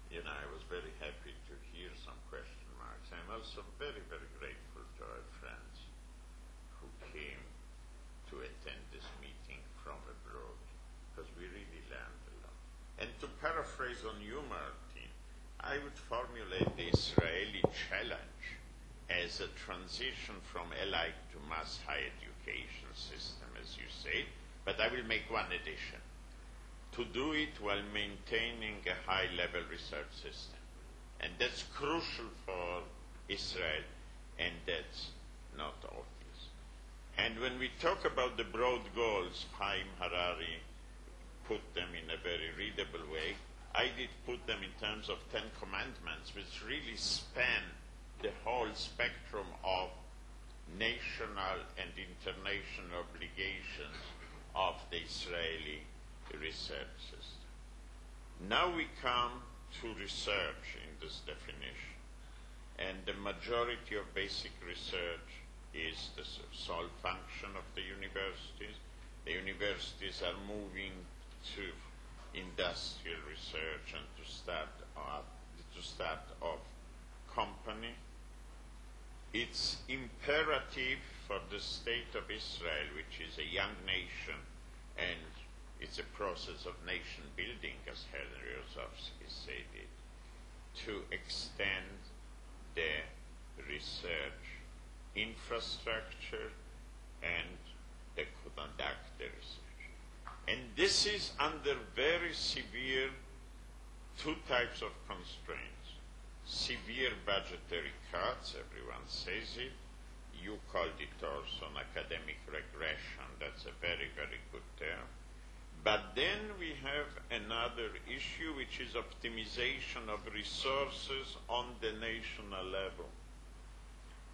[SPEAKER 11] I was very happy to hear some question marks. I'm also very, very grateful to our friends who came to attend this meeting from abroad, because we really learned a lot. And to paraphrase on you, Martin, I would formulate the Israeli challenge as a transition from allied to mass higher education system, as you say, but I will make one addition. To do it while maintaining a high-level research system. And that's crucial for Israel, and that's not obvious. And when we talk about the broad goals, Chaim Harari put them in a very readable way. I did put them in terms of 10 commandments, which really span the whole spectrum of national and international obligations of the Israeli research system. Now we come to research in this definition, and the majority of basic research is the sole function of the universities. The universities are moving to industrial research and to start of company. It's imperative for the state of Israel, which is a young nation, and it's a process of nation building, as Henry Osowski said it, to extend the research infrastructure and to conduct the research. And this is under very severe two types of constraints. Severe budgetary cuts, everyone says it. You called it also an academic regression. That's a very, very good term. But then we have another issue, which is optimization of resources on the national level.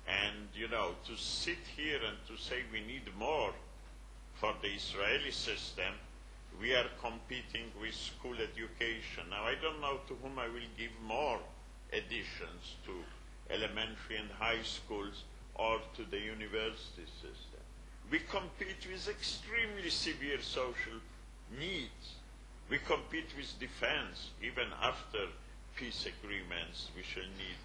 [SPEAKER 11] And, to sit here and to say we need more for the Israeli system, we are competing with school education. Now, I don't know to whom I will give more additions, to elementary and high schools or to the university system. We compete with extremely severe social needs. We compete with defense. Even after peace agreements, we shall need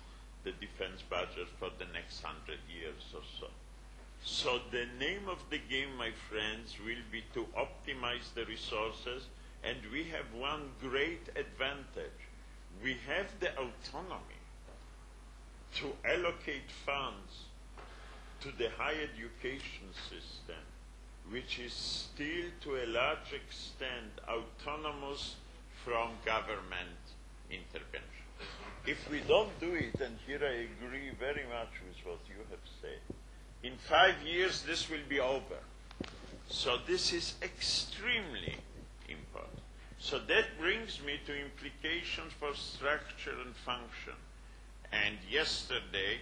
[SPEAKER 11] the defense budget for the next 100 years or so. So the name of the game, my friends, will be to optimize the resources, and we have one great advantage. We have the autonomy to allocate funds to the higher education system, which is still to a large extent autonomous from government intervention. If we don't do it, and here I agree very much with what you have said, in 5 years this will be over. So this is extremely important. So that brings me to implications for structure and function. And yesterday,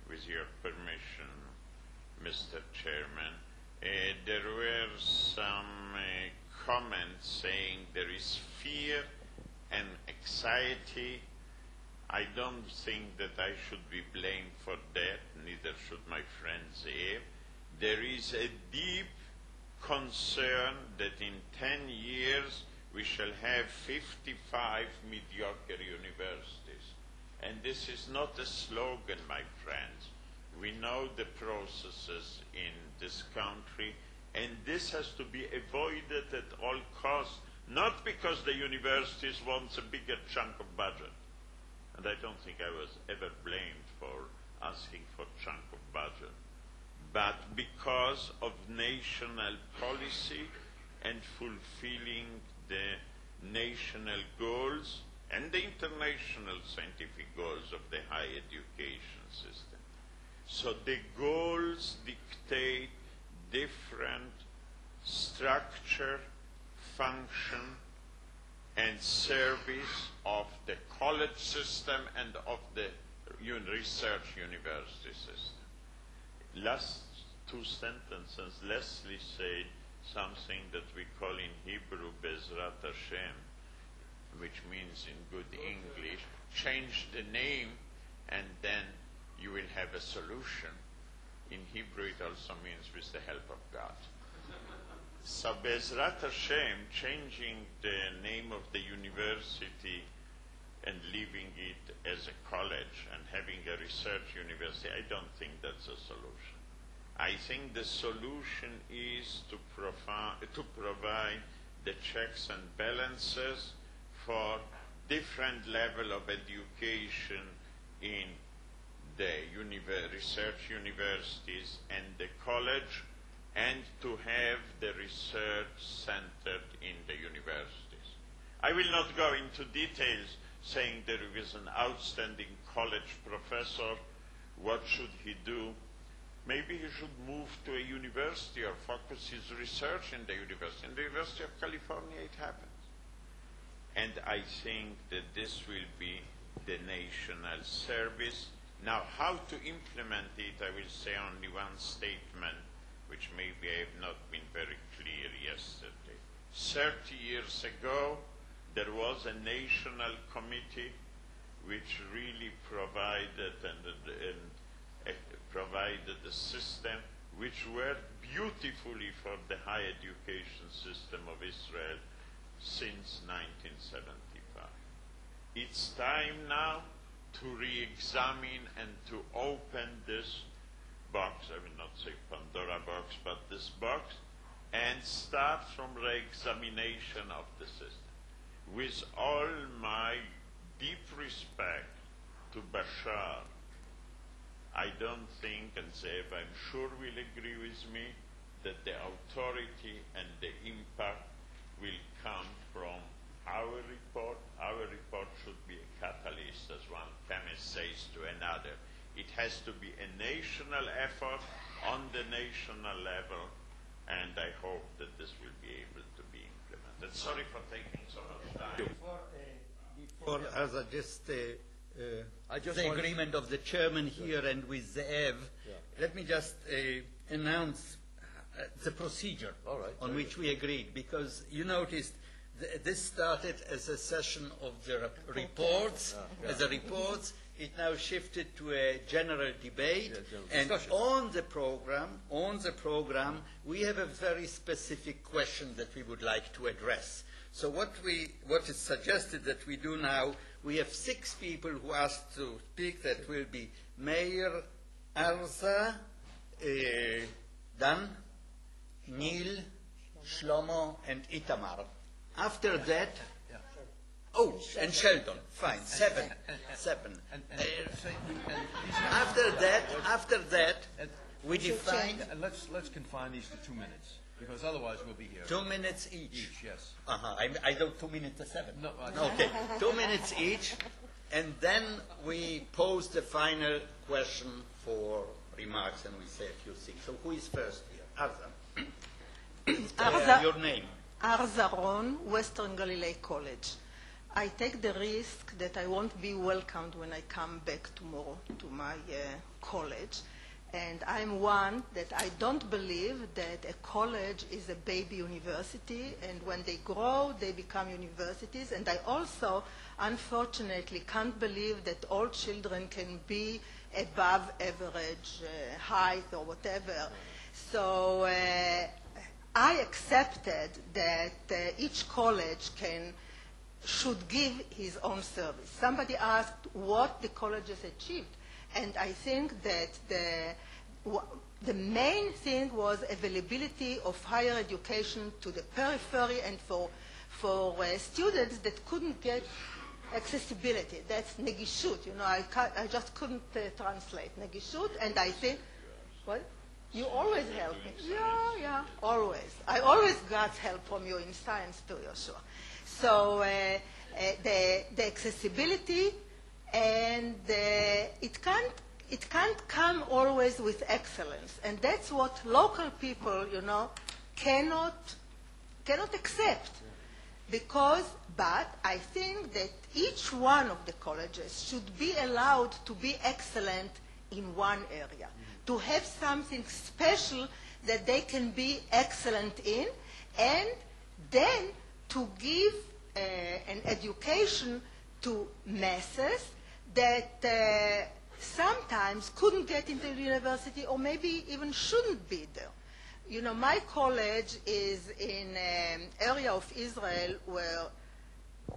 [SPEAKER 11] with your permission, Mr. Chairman, there were some comments saying there is fear and anxiety. I don't think that I should be blamed for that, neither should my friend Zehev. There is a deep concern that in 10 years we shall have 55 mediocre universities. And this is not a slogan, my friends. We know the processes in this country, and this has to be avoided at all costs, not because the universities want a bigger chunk of budget. And I don't think I was ever blamed for asking for chunk of budget, but because of national policy and fulfilling the national goals and the international scientific goals of the higher education system. So the goals dictate different structure, function, and service of the college system and of the research university system. Last two sentences, Leslie said something that we call in Hebrew Bezrat Hashem, which means in good English, change the name and then you will have a solution. In Hebrew it also means with the help of God. So Bezrat Hashem, changing the name of the university and leaving it as a college and having a research university, I don't think that's a solution. I think the solution is to provide the checks and balances for different level of education in the research universities and the college, and to have the research centered in the universities. I will not go into details saying there is an outstanding college professor, what should he do? Maybe he should move to a university or focus his research in the university. In the University of California it happens. And I think that this will be the national service. Now, how to implement it, I will say only one statement, which maybe I have not been very clear yesterday. 30 years ago, there was a national committee which really provided provided a system which worked beautifully for the higher education system of Israel since 1975. It's time now to re-examine and to open this box, I will not say Pandora box, but this box, and start from re-examination of the system. With all my deep respect to Bashar, I don't think, and Zehev, I'm sure will agree with me, that the authority and the impact will come from our report. Our report should be a catalyst, as one chemist says to another. It has to be a national effort on the national level, and I hope that this will be able to be implemented. Sorry for taking so much time.
[SPEAKER 1] Before as the agreement of the chairman here and with Zehev, let me just announce the procedure on which we agreed, because you noticed this started as a session of the reports, it now shifted to a general debate, and on the program, we have a very specific question that we would like to address. So what is suggested that we do now, we have 6 people who asked to speak. That will be Meir, Arza, Dan, Neil, Shlomo, and Itamar. After that, and Sheldon, fine, 7. After that, we define.
[SPEAKER 2] And let's confine these to 2 minutes, because otherwise we'll be here.
[SPEAKER 1] 2 minutes each.
[SPEAKER 2] Yes.
[SPEAKER 1] I don't 2 minutes to 7.
[SPEAKER 2] No.
[SPEAKER 1] Okay, 2 minutes each, and then we pose the final question for remarks, and we say a few things. So who is first here? Arza. Your name.
[SPEAKER 12] Arza Ron, Western Galilee College. I take the risk that I won't be welcomed when I come back tomorrow to my college. And I'm one that I don't believe that a college is a baby university, and when they grow, they become universities. And I also, unfortunately, can't believe that all children can be above average height or whatever. So I accepted that each college should give his own service. Somebody asked what the colleges achieved, and I think that the main thing was availability of higher education to the periphery and for students that couldn't get accessibility. That's negishut. You know, I just couldn't translate negishut, and I think, what? You always help me. Yeah, always. I always got help from you in science, too, Yoshua. So the accessibility, and it can't come always with excellence, and that's what local people, cannot accept. But I think that each one of the colleges should be allowed to be excellent in one area, to have something special that they can be excellent in, and then to give an education to masses that sometimes couldn't get into the university or maybe even shouldn't be there. You know, my college is in an area of Israel where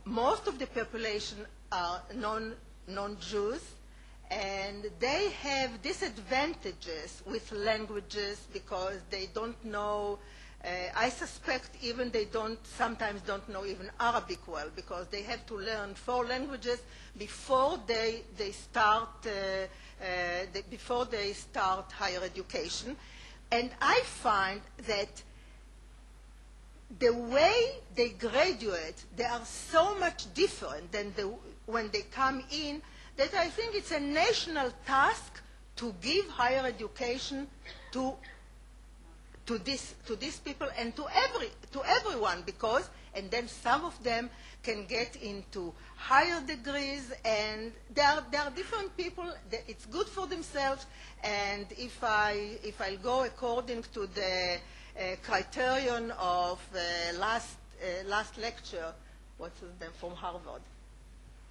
[SPEAKER 12] most of the population are non-Jews, and they have disadvantages with languages because they don't know, I suspect even they sometimes don't know even Arabic well, because they have to learn 4 languages before they start higher education. And I find that the way they graduate, they are so much different than when they come in, that I think it's a national task to give higher education to these people and to everyone, and then some of them can get into higher degrees, and they are different people. It's good for themselves, and if I go according to the criterion of last lecture, what's his name, from Harvard,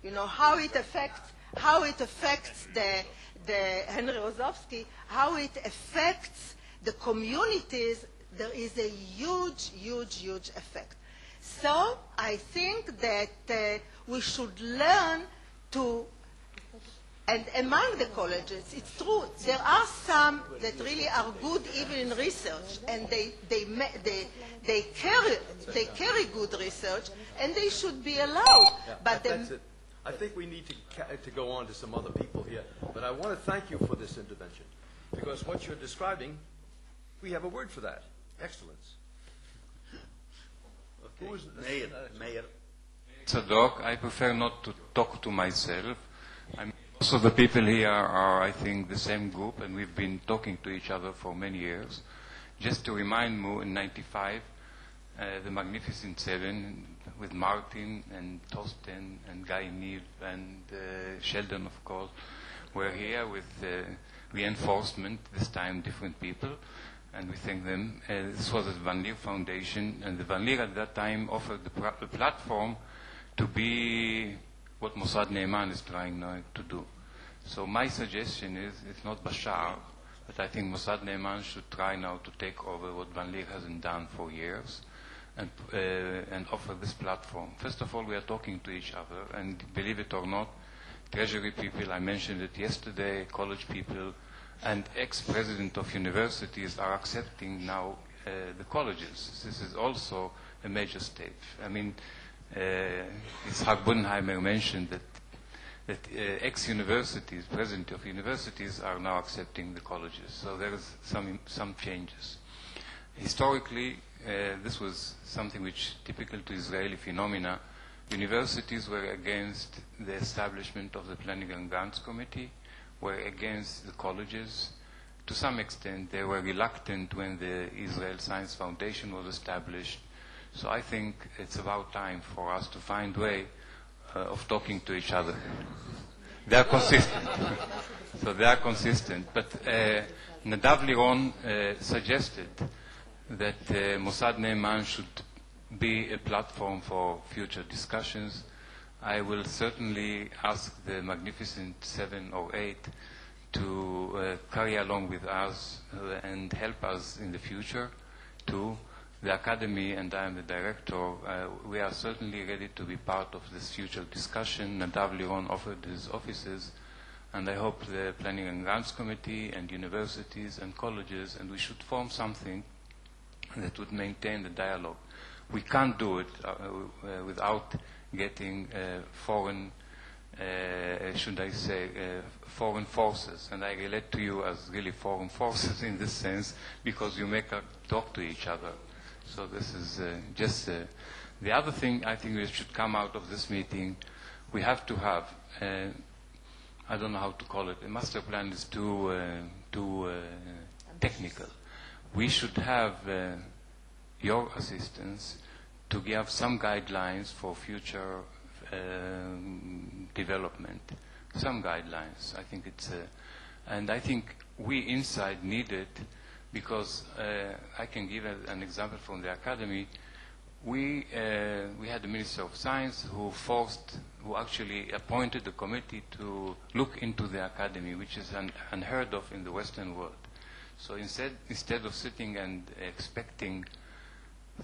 [SPEAKER 12] you know how it affects the Henry Rozovsky, how it affects the communities. There is a huge effect. So I think that we should learn to, and among the colleges, it's true, there are some that really are good even in research, and they carry good research, and they should be allowed.
[SPEAKER 2] Yeah,
[SPEAKER 12] but
[SPEAKER 2] that's it. I think we need to go on to some other people here, but I want to thank you for this intervention, because what you're describing, we have a word for that: excellence. Okay. Who is Mayor?
[SPEAKER 13] Tzadok, I prefer not to talk to myself. Most of the people here are, I think, the same group, and we've been talking to each other for many years. Just to remind you, in '95, the Magnificent Seven, with Martin and Torsten and Guy Niv and Sheldon, of course, were here with reinforcement, this time different people, and we thank them. This was the Van Leer Foundation, and the Van Leer at that time offered the platform to be what Mossad Neiman is trying now to do. So my suggestion is, it's not Bashar, but I think Mossad Neiman should try now to take over what Van Leer hasn't done for years and offer this platform. First of all, we are talking to each other, and believe it or not, Treasury people, I mentioned it yesterday, college people, and ex-president of universities are accepting now the colleges. This is also a major step. I mean, Itzhak Budenheimer mentioned that ex-universities, president of universities, are now accepting the colleges. So there is some changes. Historically, this was something which typical to Israeli phenomena. Universities were against the establishment of the Planning and Grants Committee, were against the colleges. To some extent, they were reluctant when the Israel Science Foundation was established. So I think it's about time for us to find a way of talking to each other. They are consistent. So they are consistent. But Nadav Liron suggested that Mossad Neiman should be a platform for future discussions. I will certainly ask the Magnificent 7 or 8 to carry along with us and help us in the future too. The Academy, and I am the director, we are certainly ready to be part of this future discussion. Nadav Liron offered his offices, and I hope the Planning and Grants Committee and universities and colleges, and we should form something that would maintain the dialogue. We can't do it without getting foreign, should I say, foreign forces. And I relate to you as really foreign forces in this sense, because you make us talk to each other. So this is just the other thing I think we should come out of this meeting. We have to have, I don't know how to call it, a master plan is too technical. We should have your assistance to give some guidelines for future development. Some guidelines. I think it's, and I think we inside need it, because I can give an example from the Academy. We had the Minister of Science who actually appointed a committee to look into the Academy, which is unheard of in the Western world. So instead of sitting and expecting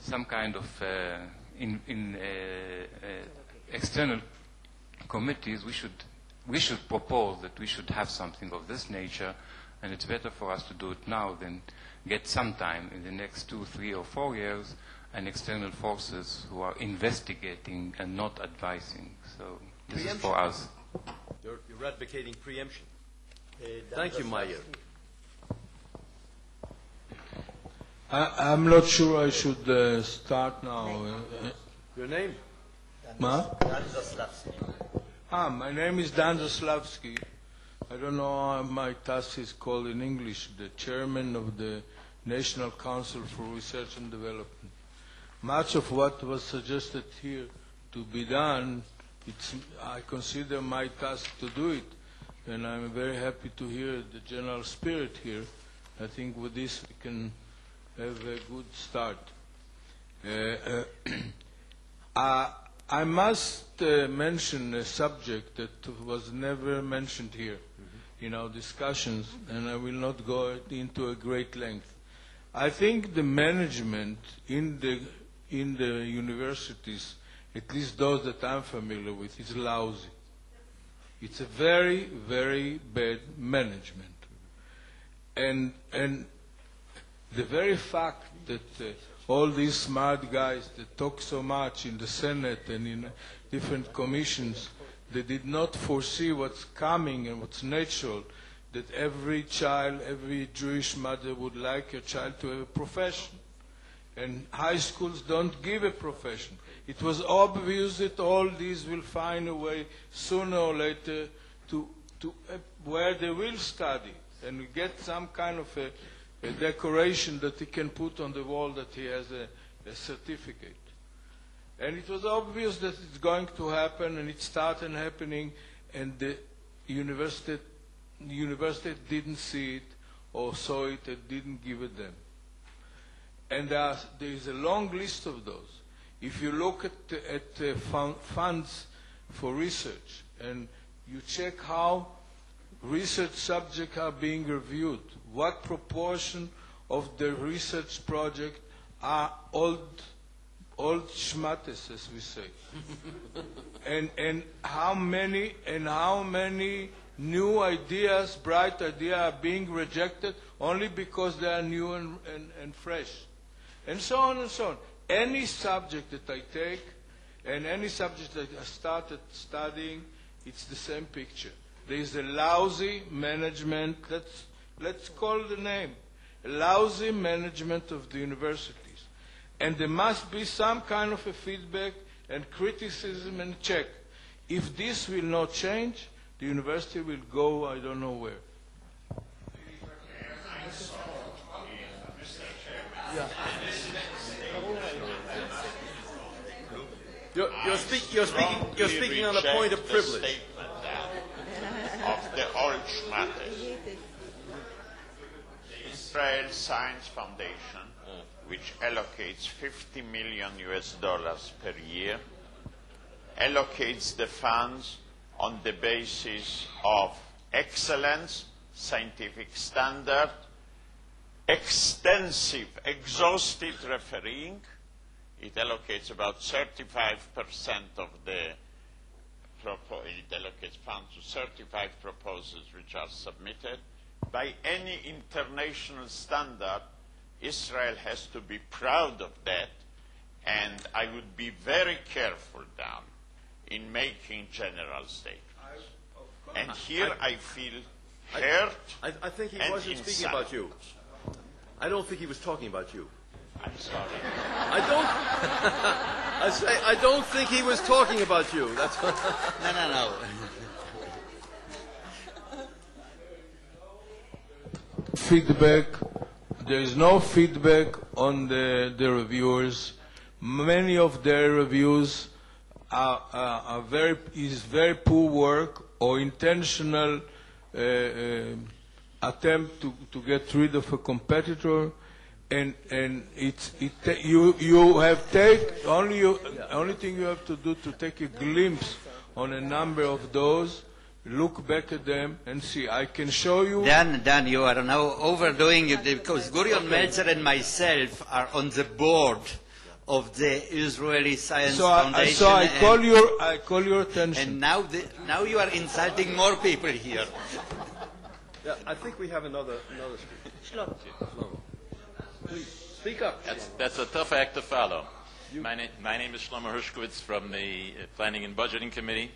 [SPEAKER 13] some kind of external committees, we should propose that we should have something of this nature, and it's better for us to do it now than get some time in the next 2, 3, or 4 years and external forces who are investigating and not advising. So this is for us.
[SPEAKER 2] You're advocating preemption. Thank you, Maya.
[SPEAKER 14] I'm not sure I should start now.
[SPEAKER 2] Your name?
[SPEAKER 14] Ma? My name is Dan Zaslavsky. I don't know how my task is called in English, the chairman of the National Council for Research and Development. Much of what was suggested here to be done, I consider my task to do it, and I'm very happy to hear the general spirit here. I think with this we can have a good start. I must mention a subject that was never mentioned here in our discussions, and I will not go into a great length. I think the management in the universities, at least those that I'm familiar with, is lousy. It's a very, very bad management. And the very fact that all these smart guys that talk so much in the Senate and in different commissions, they did not foresee what's coming and what's natural, that every child, every Jewish mother would like her child to have a profession. And high schools don't give a profession. It was obvious that all these will find a way sooner or later to where they will study and get some kind of a decoration that he can put on the wall that he has a certificate. And it was obvious that it's going to happen, and it started happening, and the university didn't see it or saw it and didn't give it them. And there is a long list of those. If you look at funds for research and you check how research subjects are being reviewed? What proportion of the research project are old schmattes, as we say? and how many new ideas, bright ideas, are being rejected only because they are new and fresh? And so on and so on. Any subject that I take, and any subject that I started studying, it's the same picture. There is a lousy management, let's call the name, a lousy management of the universities. And there must be some kind of a feedback and criticism and check. If this will not change, the university will go I don't know where.
[SPEAKER 2] Yeah. You're speaking on a point of privilege.
[SPEAKER 11] Of the old schmattes. Israel Science Foundation, which allocates $50 million per year, allocates the funds on the basis of excellence, scientific standard, extensive, exhaustive refereeing. It allocates about 35% of it allocates funds to 35 proposals which are submitted. By any international standard, Israel has to be proud of that, and I would be very careful down in making general statements. And here I feel hurt.
[SPEAKER 2] I think he wasn't speaking about you. I don't think he was talking about you.
[SPEAKER 11] I'm sorry.
[SPEAKER 2] I don't think he was talking about you. That's
[SPEAKER 1] No.
[SPEAKER 14] Feedback. There is no feedback on the reviewers. Many of their reviews are very poor work or intentional attempt to get rid of a competitor, and you have only thing you have to do to take a glimpse on a number of those. Look back at them and see. I can show you.
[SPEAKER 1] Dan, you are now overdoing it because Gurion Meltzer and myself are on the board of the Israeli Science Foundation.
[SPEAKER 14] So I call your attention.
[SPEAKER 1] And now you are insulting more people here.
[SPEAKER 2] Yeah, I think we have another speaker. Shlomo. Please, speak up.
[SPEAKER 15] That's a tough act to follow. My name is Shlomo Hershkowitz from the Planning and Budgeting Committee.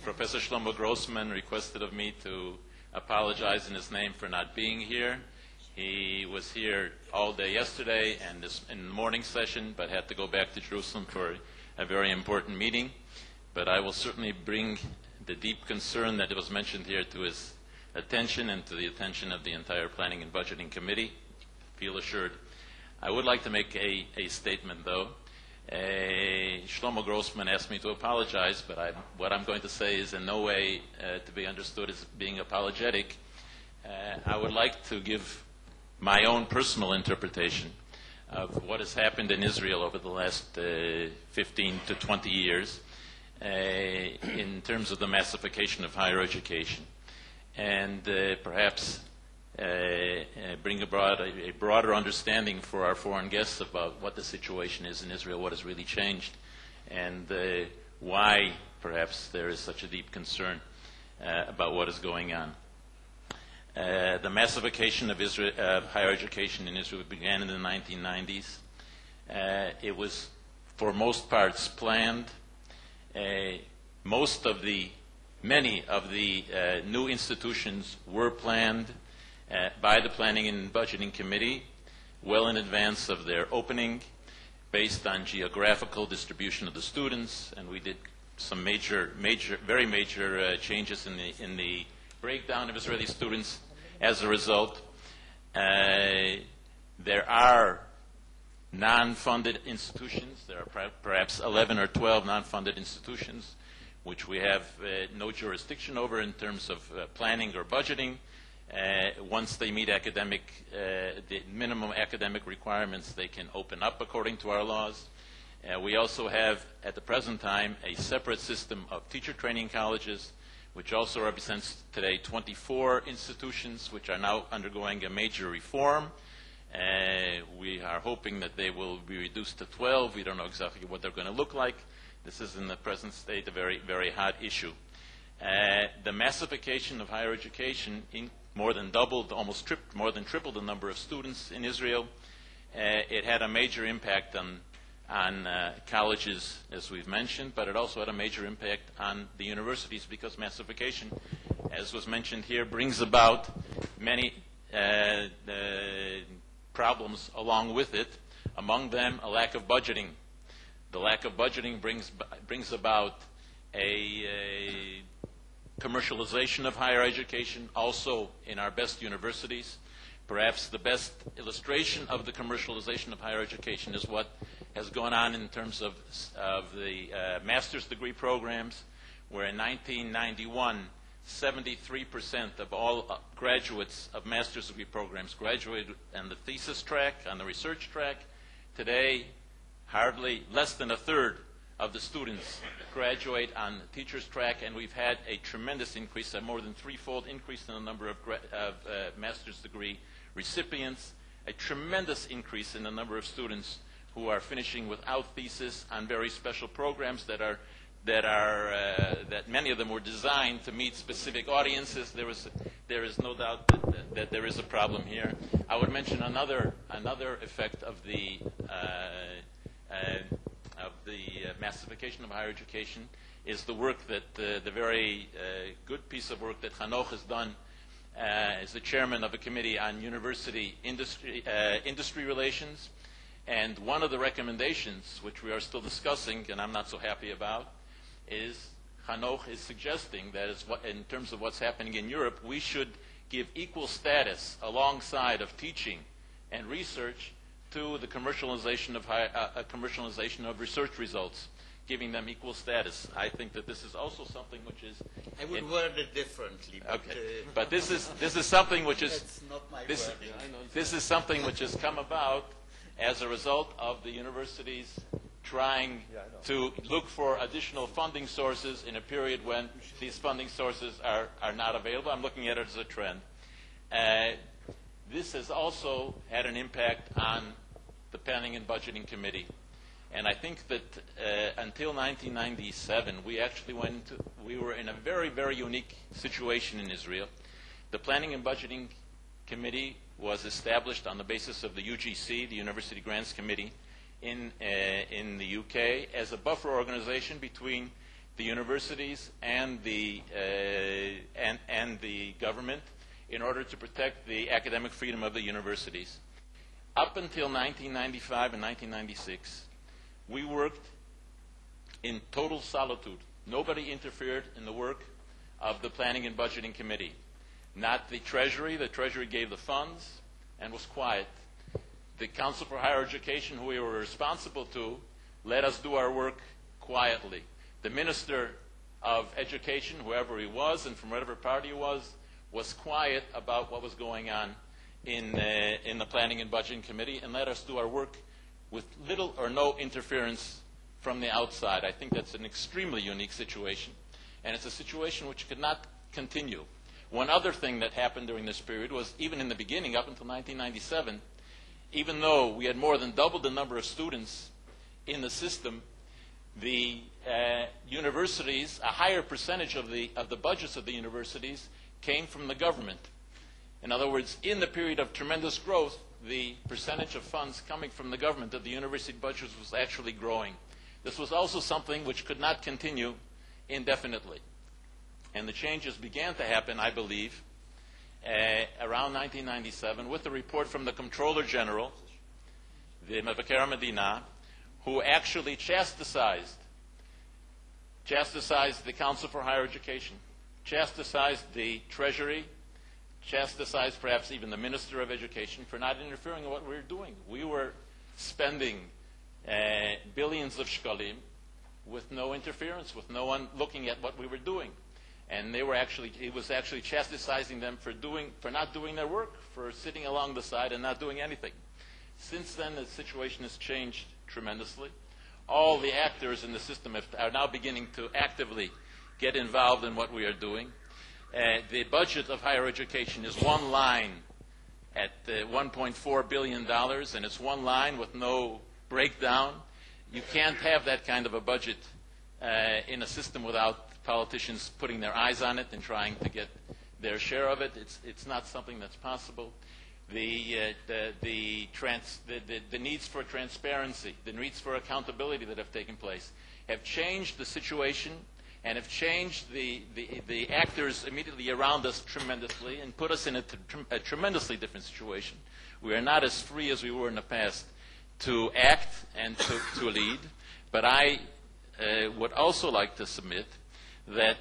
[SPEAKER 15] Professor Shlomo Grossman requested of me to apologize in his name for not being here. He was here all day yesterday and in the morning session, but had to go back to Jerusalem for a very important meeting. But I will certainly bring the deep concern that was mentioned here to his attention and to the attention of the entire Planning and Budgeting Committee. Feel assured. I would like to make a statement, though. Shlomo Grossman asked me to apologize, but what I'm going to say is in no way to be understood as being apologetic. I would like to give my own personal interpretation of what has happened in Israel over the last 15 to 20 years in terms of the massification of higher education, and perhaps bring about a broader understanding for our foreign guests about what the situation is in Israel, what has really changed, and why perhaps there is such a deep concern about what is going on. The massification of higher education in Israel began in the 1990s. It was, for most parts, planned. Many of the new institutions were planned by the Planning and Budgeting Committee well in advance of their opening, based on geographical distribution of the students, and we did some very major changes in the breakdown of Israeli students. As a result, there are non-funded institutions. There are perhaps 11 or 12 non-funded institutions which we have no jurisdiction over in terms of planning or budgeting. Once they meet the minimum academic requirements, they can open up according to our laws. We also have, at the present time, a separate system of teacher training colleges, which also represents today 24 institutions which are now undergoing a major reform. We are hoping that they will be reduced to 12. We don't know exactly what they're going to look like. This is in the present state a very, very hot issue. The massification of higher education more than doubled, more than tripled the number of students in Israel. It had a major impact on colleges, as we've mentioned, but it also had a major impact on the universities because massification, as was mentioned here, brings about many problems along with it, among them a lack of budgeting. The lack of budgeting brings about a commercialization of higher education, also in our best universities. Perhaps the best illustration of the commercialization of higher education is what has gone on in terms of the master's degree programs, where in 1991, 73% of all graduates of master's degree programs graduated on the thesis track, on the research track. Today, hardly less than a third of the students graduate on the teacher's track, and we've had a tremendous increase, a more than threefold increase in the number of master's degree recipients, a tremendous increase in the number of students who are finishing without thesis on very special programs that many of them were designed to meet specific audiences. There is no doubt that there is a problem here. I would mention another effect of the massification of higher education is the work that the very good piece of work that Hanoch has done as the chairman of a committee on university industry relations. And one of the recommendations, which we are still discussing, and I'm not so happy about, is Hanoch is suggesting that in terms of what's happening in Europe, we should give equal status alongside of teaching and research to the commercialization of research results, giving them equal status. I think that this is also something which is...
[SPEAKER 1] I would word it differently.
[SPEAKER 15] But this is something which is...
[SPEAKER 1] That's not my wording.
[SPEAKER 15] This is something which has come about as a result of the universities trying to look for additional funding sources in a period when these funding sources are not available. I'm looking at it as a trend. This has also had an impact on the Planning and Budgeting Committee. And I think that until 1997, we were in a very, very unique situation in Israel. The Planning and Budgeting Committee was established on the basis of the UGC, the University Grants Committee, in the UK, as a buffer organization between the universities and the government in order to protect the academic freedom of the universities. Up until 1995 and 1996, we worked in total solitude. Nobody interfered in the work of the Planning and Budgeting Committee. Not the Treasury. The Treasury gave the funds and was quiet. The Council for Higher Education, who we were responsible to, let us do our work quietly. The Minister of Education, whoever he was and from whatever party he was quiet about what was going on in the Planning and Budgeting Committee and let us do our work with little or no interference from the outside. I think that's an extremely unique situation, and it's a situation which could not continue. One other thing that happened during this period was, even in the beginning, up until 1997, even though we had more than doubled the number of students in the system, the universities, a higher percentage of the budgets of the universities came from the government. In other words, in the period of tremendous growth, the percentage of funds coming from the government of the university budgets was actually growing. This was also something which could not continue indefinitely. And the changes began to happen, I believe, around 1997 with a report from the Comptroller General, the Mevaker HaMedina, who actually chastised the Council for Higher Education, chastised the Treasury, chastised perhaps even the Minister of Education for not interfering in what we were doing. We were spending billions of shkalim with no interference, with no one looking at what we were doing. And he was actually chastising them for not doing their work, for sitting along the side and not doing anything. Since then, the situation has changed tremendously. All the actors in the system are now beginning to actively get involved in what we are doing. The budget of higher education is one line at $1.4 billion, and it's one line with no breakdown. You can't have that kind of a budget in a system without politicians putting their eyes on it and trying to get their share of it. It's not something that's possible. The needs for transparency, the needs for accountability that have taken place have changed the situation and have changed the actors immediately around us tremendously and put us in a tremendously different situation. We are not as free as we were in the past to act and to lead. But I would also like to submit that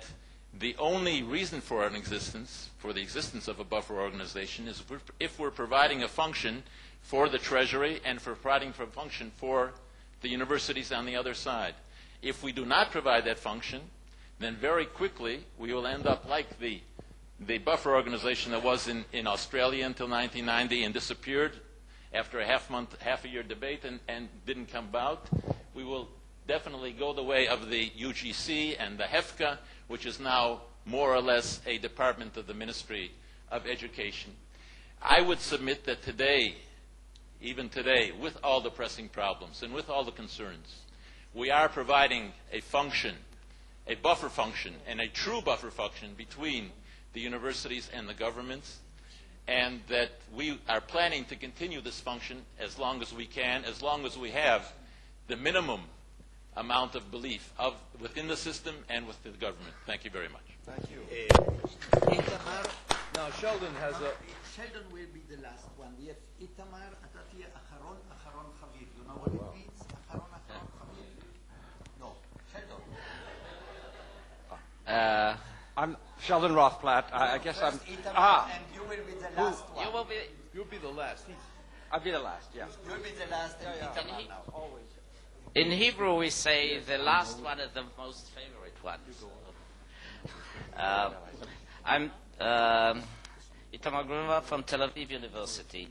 [SPEAKER 15] the only reason for the existence of a buffer organization is if we're providing a function for the Treasury and for providing a function for the universities on the other side. If we do not provide that function, then very quickly we will end up like the buffer organization that was in Australia until 1990 and disappeared after a half a year debate and didn't come about. We will definitely go the way of the UGC and the HEFCA, which is now more or less a department of the Ministry of Education. I would submit that today, even today, with all the pressing problems and with all the concerns, we are providing a function, a buffer function, and a true buffer function between the universities and the governments, and that we are planning to continue this function as long as we can, as long as we have the minimum amount of belief within the system and with the government. Thank you very much.
[SPEAKER 2] Thank you. Now, Sheldon has a...
[SPEAKER 1] Sheldon will be the last one. We have Itamar, אתה תהיה אחרון חביב. You know what it means? אחרון חביב. No, Sheldon.
[SPEAKER 16] I'm Sheldon Rothblatt. I guess I'm...
[SPEAKER 1] And you will be the last one.
[SPEAKER 2] You'll be the last.
[SPEAKER 16] I'll be the last, yeah.
[SPEAKER 1] You'll be the last. Itamar now.
[SPEAKER 16] Always.
[SPEAKER 17] In Hebrew, we say the last one is the most favorite one. I'm Itamar Grunwald from Tel Aviv University.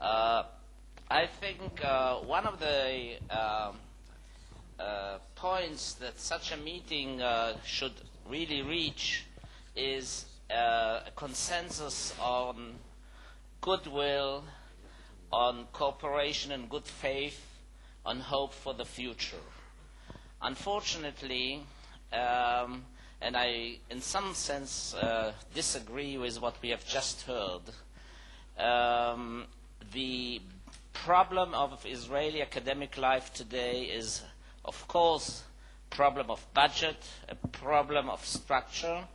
[SPEAKER 17] I think one of the points that such a meeting should really reach is a consensus on goodwill, on cooperation and good faith, on hope for the future. Unfortunately, and I in some sense disagree with what we have just heard, the problem of Israeli academic life today is, of course, a problem of budget, a problem of structure,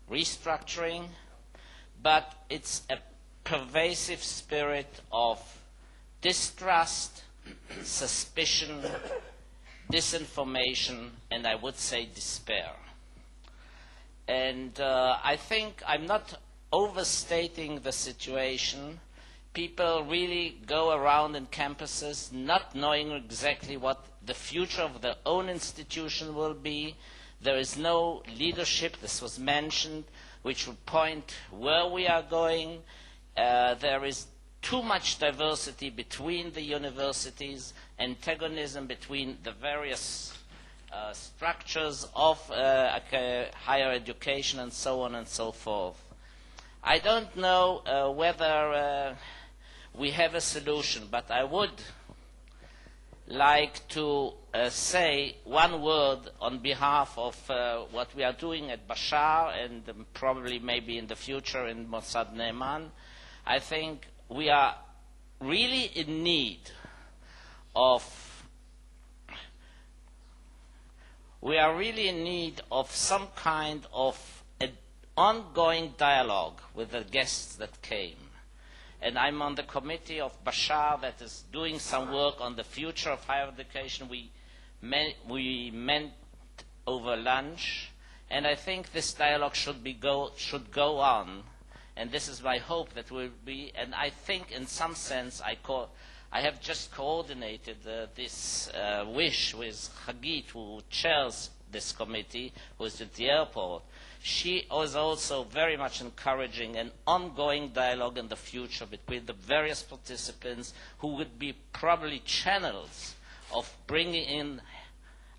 [SPEAKER 17] restructuring, but it's a pervasive spirit of distrust, suspicion, disinformation, and I would say despair. And I think I'm not overstating the situation. People really go around in campuses not knowing exactly what the future of their own institution will be. There is no leadership, this was mentioned, which would point where we are going. There is too much diversity between the universities, antagonism between the various structures of higher education, and so on and so forth. I don't know whether we have a solution, but I would like to say one word on behalf of what we are doing at Bashar and probably maybe in the future in Mossad Ne'eman. I think we are really in need of some kind of an ongoing dialogue with the guests that came. And I'm on the committee of Bashar that is doing some work on the future of higher education. We met over lunch, and I think this dialogue should go on. And this is my hope that will be, and I think in some sense I have just coordinated this wish with Hagit, who chairs this committee, who is at the airport. She was also very much encouraging an ongoing dialogue in the future between the various participants who would be probably channels of bringing in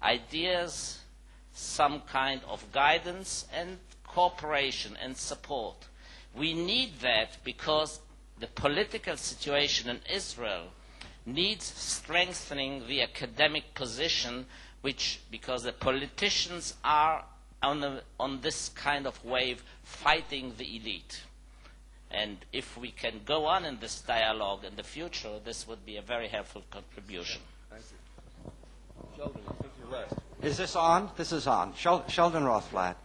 [SPEAKER 17] ideas, some kind of guidance and cooperation and support. We need that because the political situation in Israel needs strengthening the academic position, because the politicians are on this kind of wave fighting the elite. And if we can go on in this dialogue in the future, this would be a very helpful contribution.
[SPEAKER 2] Thank you. Sheldon, I think you're last.
[SPEAKER 16] Is this on? This is on. Sheldon Rothblatt.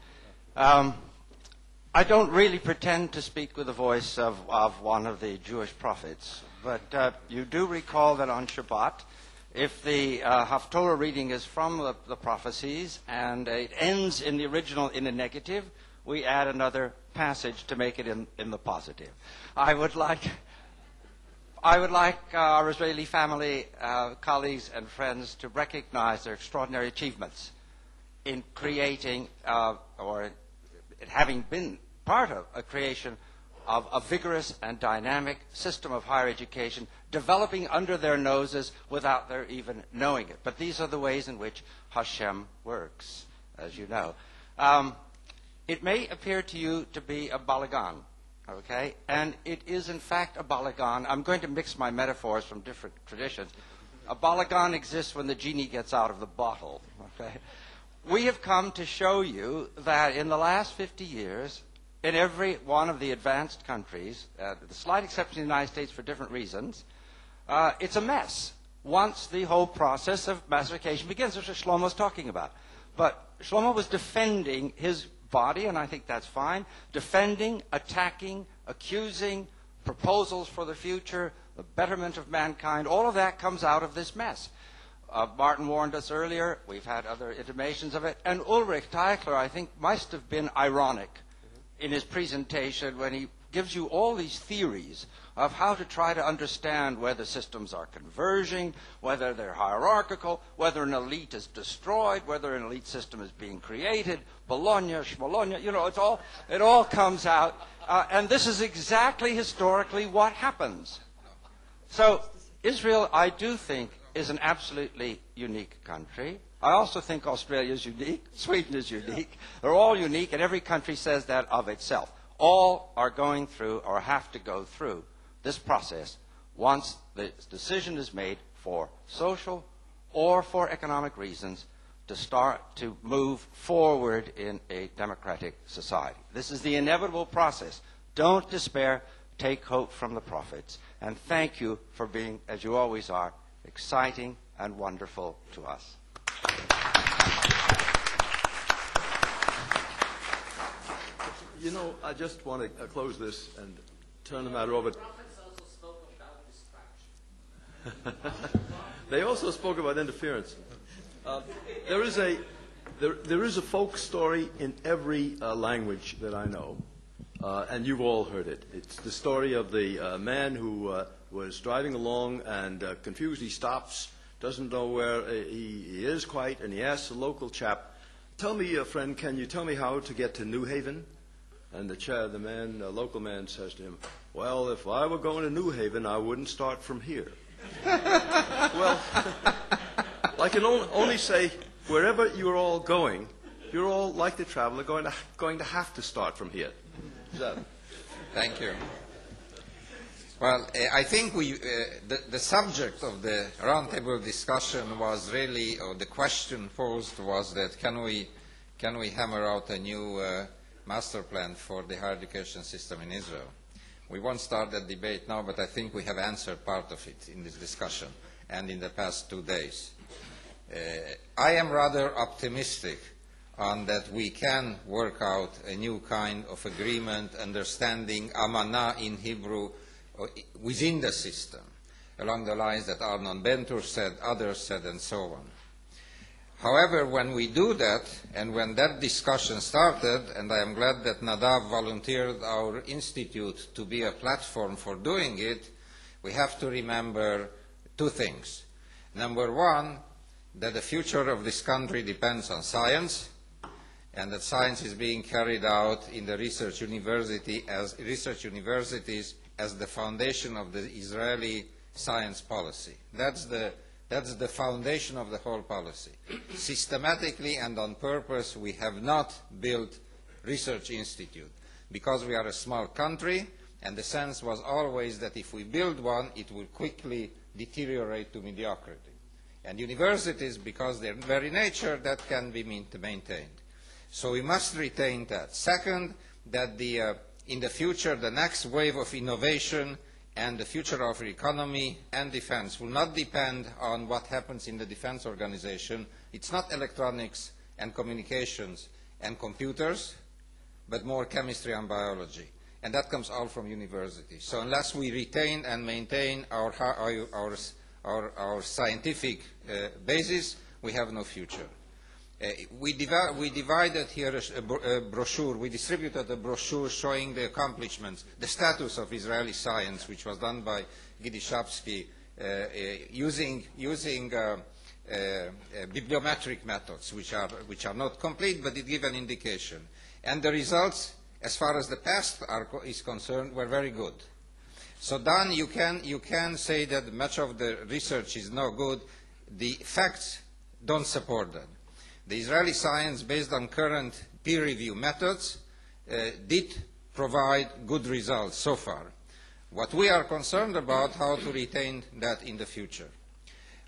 [SPEAKER 16] I don't really pretend to speak with the voice of one of the Jewish prophets, but you do recall that on Shabbat, if the Haftorah reading is from the prophecies and it ends in the original in a negative, we add another passage to make it in the positive. I would like our Israeli family, colleagues and friends to recognize their extraordinary achievements in creating or having been part of a creation of a vigorous and dynamic system of higher education developing under their noses without their even knowing it. But these are the ways in which Hashem works, as you know. It may appear to you to be a balagan, okay? And it is, in fact, a balagan. I'm going to mix my metaphors from different traditions. A balagan exists when the genie gets out of the bottle, okay? We have come to show you that in the last 50 years, in every one of the advanced countries, the slight exception of the United States for different reasons, it's a mess once the whole process of massification begins. That's what Shlomo was talking about. But Shlomo was defending his body, and I think that's fine, defending, attacking, accusing, proposals for the future, the betterment of mankind. All of that comes out of this mess. Martin warned us earlier. We've had other intimations of it. And Ulrich Teichler, I think, must have been ironic in his presentation when he gives you all these theories of how to try to understand whether systems are converging, whether they're hierarchical, whether an elite is destroyed, whether an elite system is being created, Bologna, Schmologna, it all comes out. And this is exactly historically what happens. So Israel, I do think, is an absolutely unique country. I also think Australia is unique. Sweden is unique. They're all unique, and every country says that of itself. All are going through or have to go through this process once the decision is made for social or for economic reasons to start to move forward in a democratic society. This is the inevitable process. Don't despair. Take hope from the prophets. And thank you for being, as you always are, exciting and wonderful to us.
[SPEAKER 2] You know, I just want to close this and turn the matter over.
[SPEAKER 17] Prophets also spoke about distraction.
[SPEAKER 2] They also spoke about interference. There is a folk story in every language that I know, and you've all heard it. It's the story of the man who was driving along and confused. He stops, doesn't know where he is quite, and he asks a local chap, "Tell me, friend, can you tell me how to get to New Haven?" And the local man says to him, "Well, if I were going to New Haven, I wouldn't start from here." Well, I can only say, wherever you're all going, you're all, like the traveler, going to have to start from here.
[SPEAKER 7] Thank you. Well, I think the subject of the roundtable discussion was really, or the question posed was that can we hammer out a new master plan for the higher education system in Israel? We won't start that debate now, but I think we have answered part of it in this discussion and in the past 2 days. I am rather optimistic on that we can work out a new kind of agreement, understanding, amanah in Hebrew, within the system, along the lines that Arnon Bentur said, others said, and so on. However, when we do that, and when that discussion started, and I am glad that Nadav volunteered our institute to be a platform for doing it, we have to remember 2 things. Number one, that the future of this country depends on science, and that science is being carried out in the research universities as the foundation of the Israeli science policy. That's the
[SPEAKER 18] That's the foundation of the whole policy. Systematically and on purpose, we have not built research institute because we are a small country, and the sense was always that if we build one, it will quickly deteriorate to mediocrity. And universities, because their very nature, that can be maintained. So we must retain that. Second, that in the future, the next wave of innovation and the future of our economy and defense will not depend on what happens in the defense organization. It's not electronics and communications and computers, but more chemistry and biology. And that comes all from universities. So unless we retain and maintain our scientific basis, we have no future. We divided here a brochure. We distributed a brochure showing the accomplishments, the status of Israeli science, which was done by Gidi Shapsky, using bibliometric methods, which are not complete, but it give an indication. And the results, as far as the past is concerned, were very good. So then you can say that much of the research is no good. The facts don't support that. The Israeli science, based on current peer review methods, did provide good results so far. What we are concerned about, how to retain that in the future.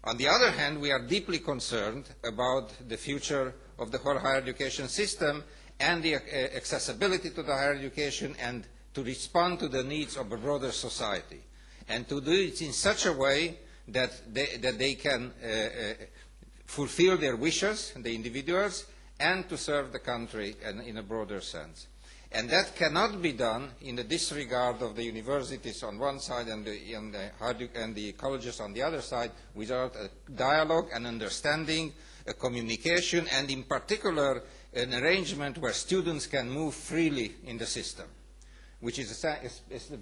[SPEAKER 18] On the other hand, we are deeply concerned about the future of the whole higher education system and the accessibility to the higher education, and to respond to the needs of a broader society, and to do it in such a way that they can fulfill their wishes, the individuals, and to serve the country in a broader sense. And that cannot be done in the disregard of the universities on one side and the colleges on the other side, without a dialogue, an understanding, a communication, and in particular an arrangement where students can move freely in the system, which is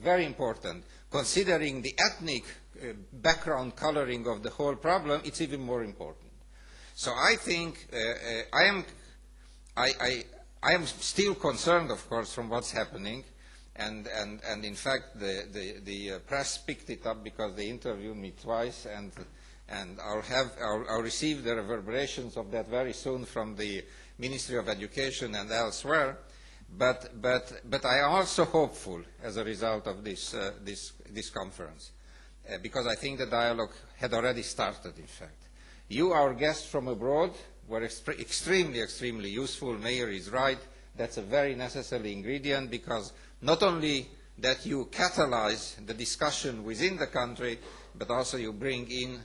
[SPEAKER 18] very important. Considering the ethnic background coloring of the whole problem, it's even more important. So I think I am still concerned, of course, from what's happening, and in fact the press picked it up because they interviewed me twice, and I'll receive the reverberations of that very soon from the Ministry of Education and elsewhere. But I am also hopeful as a result of this conference, because I think the dialogue had already started, in fact. You, our guests from abroad, were extremely useful. Mayor is right. That's a very necessary ingredient, because not only that you catalyze the discussion within the country, but also you bring in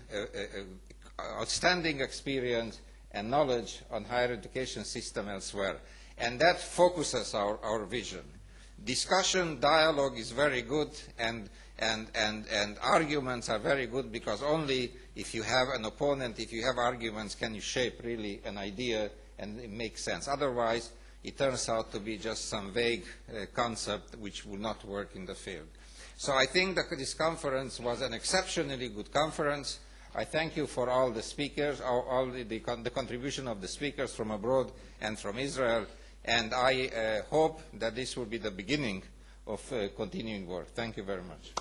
[SPEAKER 18] outstanding experience and knowledge on higher education system elsewhere. And that focuses our vision. Discussion, dialogue is very good, and arguments are very good, because only if you have an opponent, if you have arguments, can you shape really an idea and it makes sense. Otherwise, it turns out to be just some vague concept which will not work in the field. So I think that this conference was an exceptionally good conference. I thank you for all the speakers, all the contribution of the speakers from abroad and from Israel, and I hope that this will be the beginning of continuing work. Thank you very much.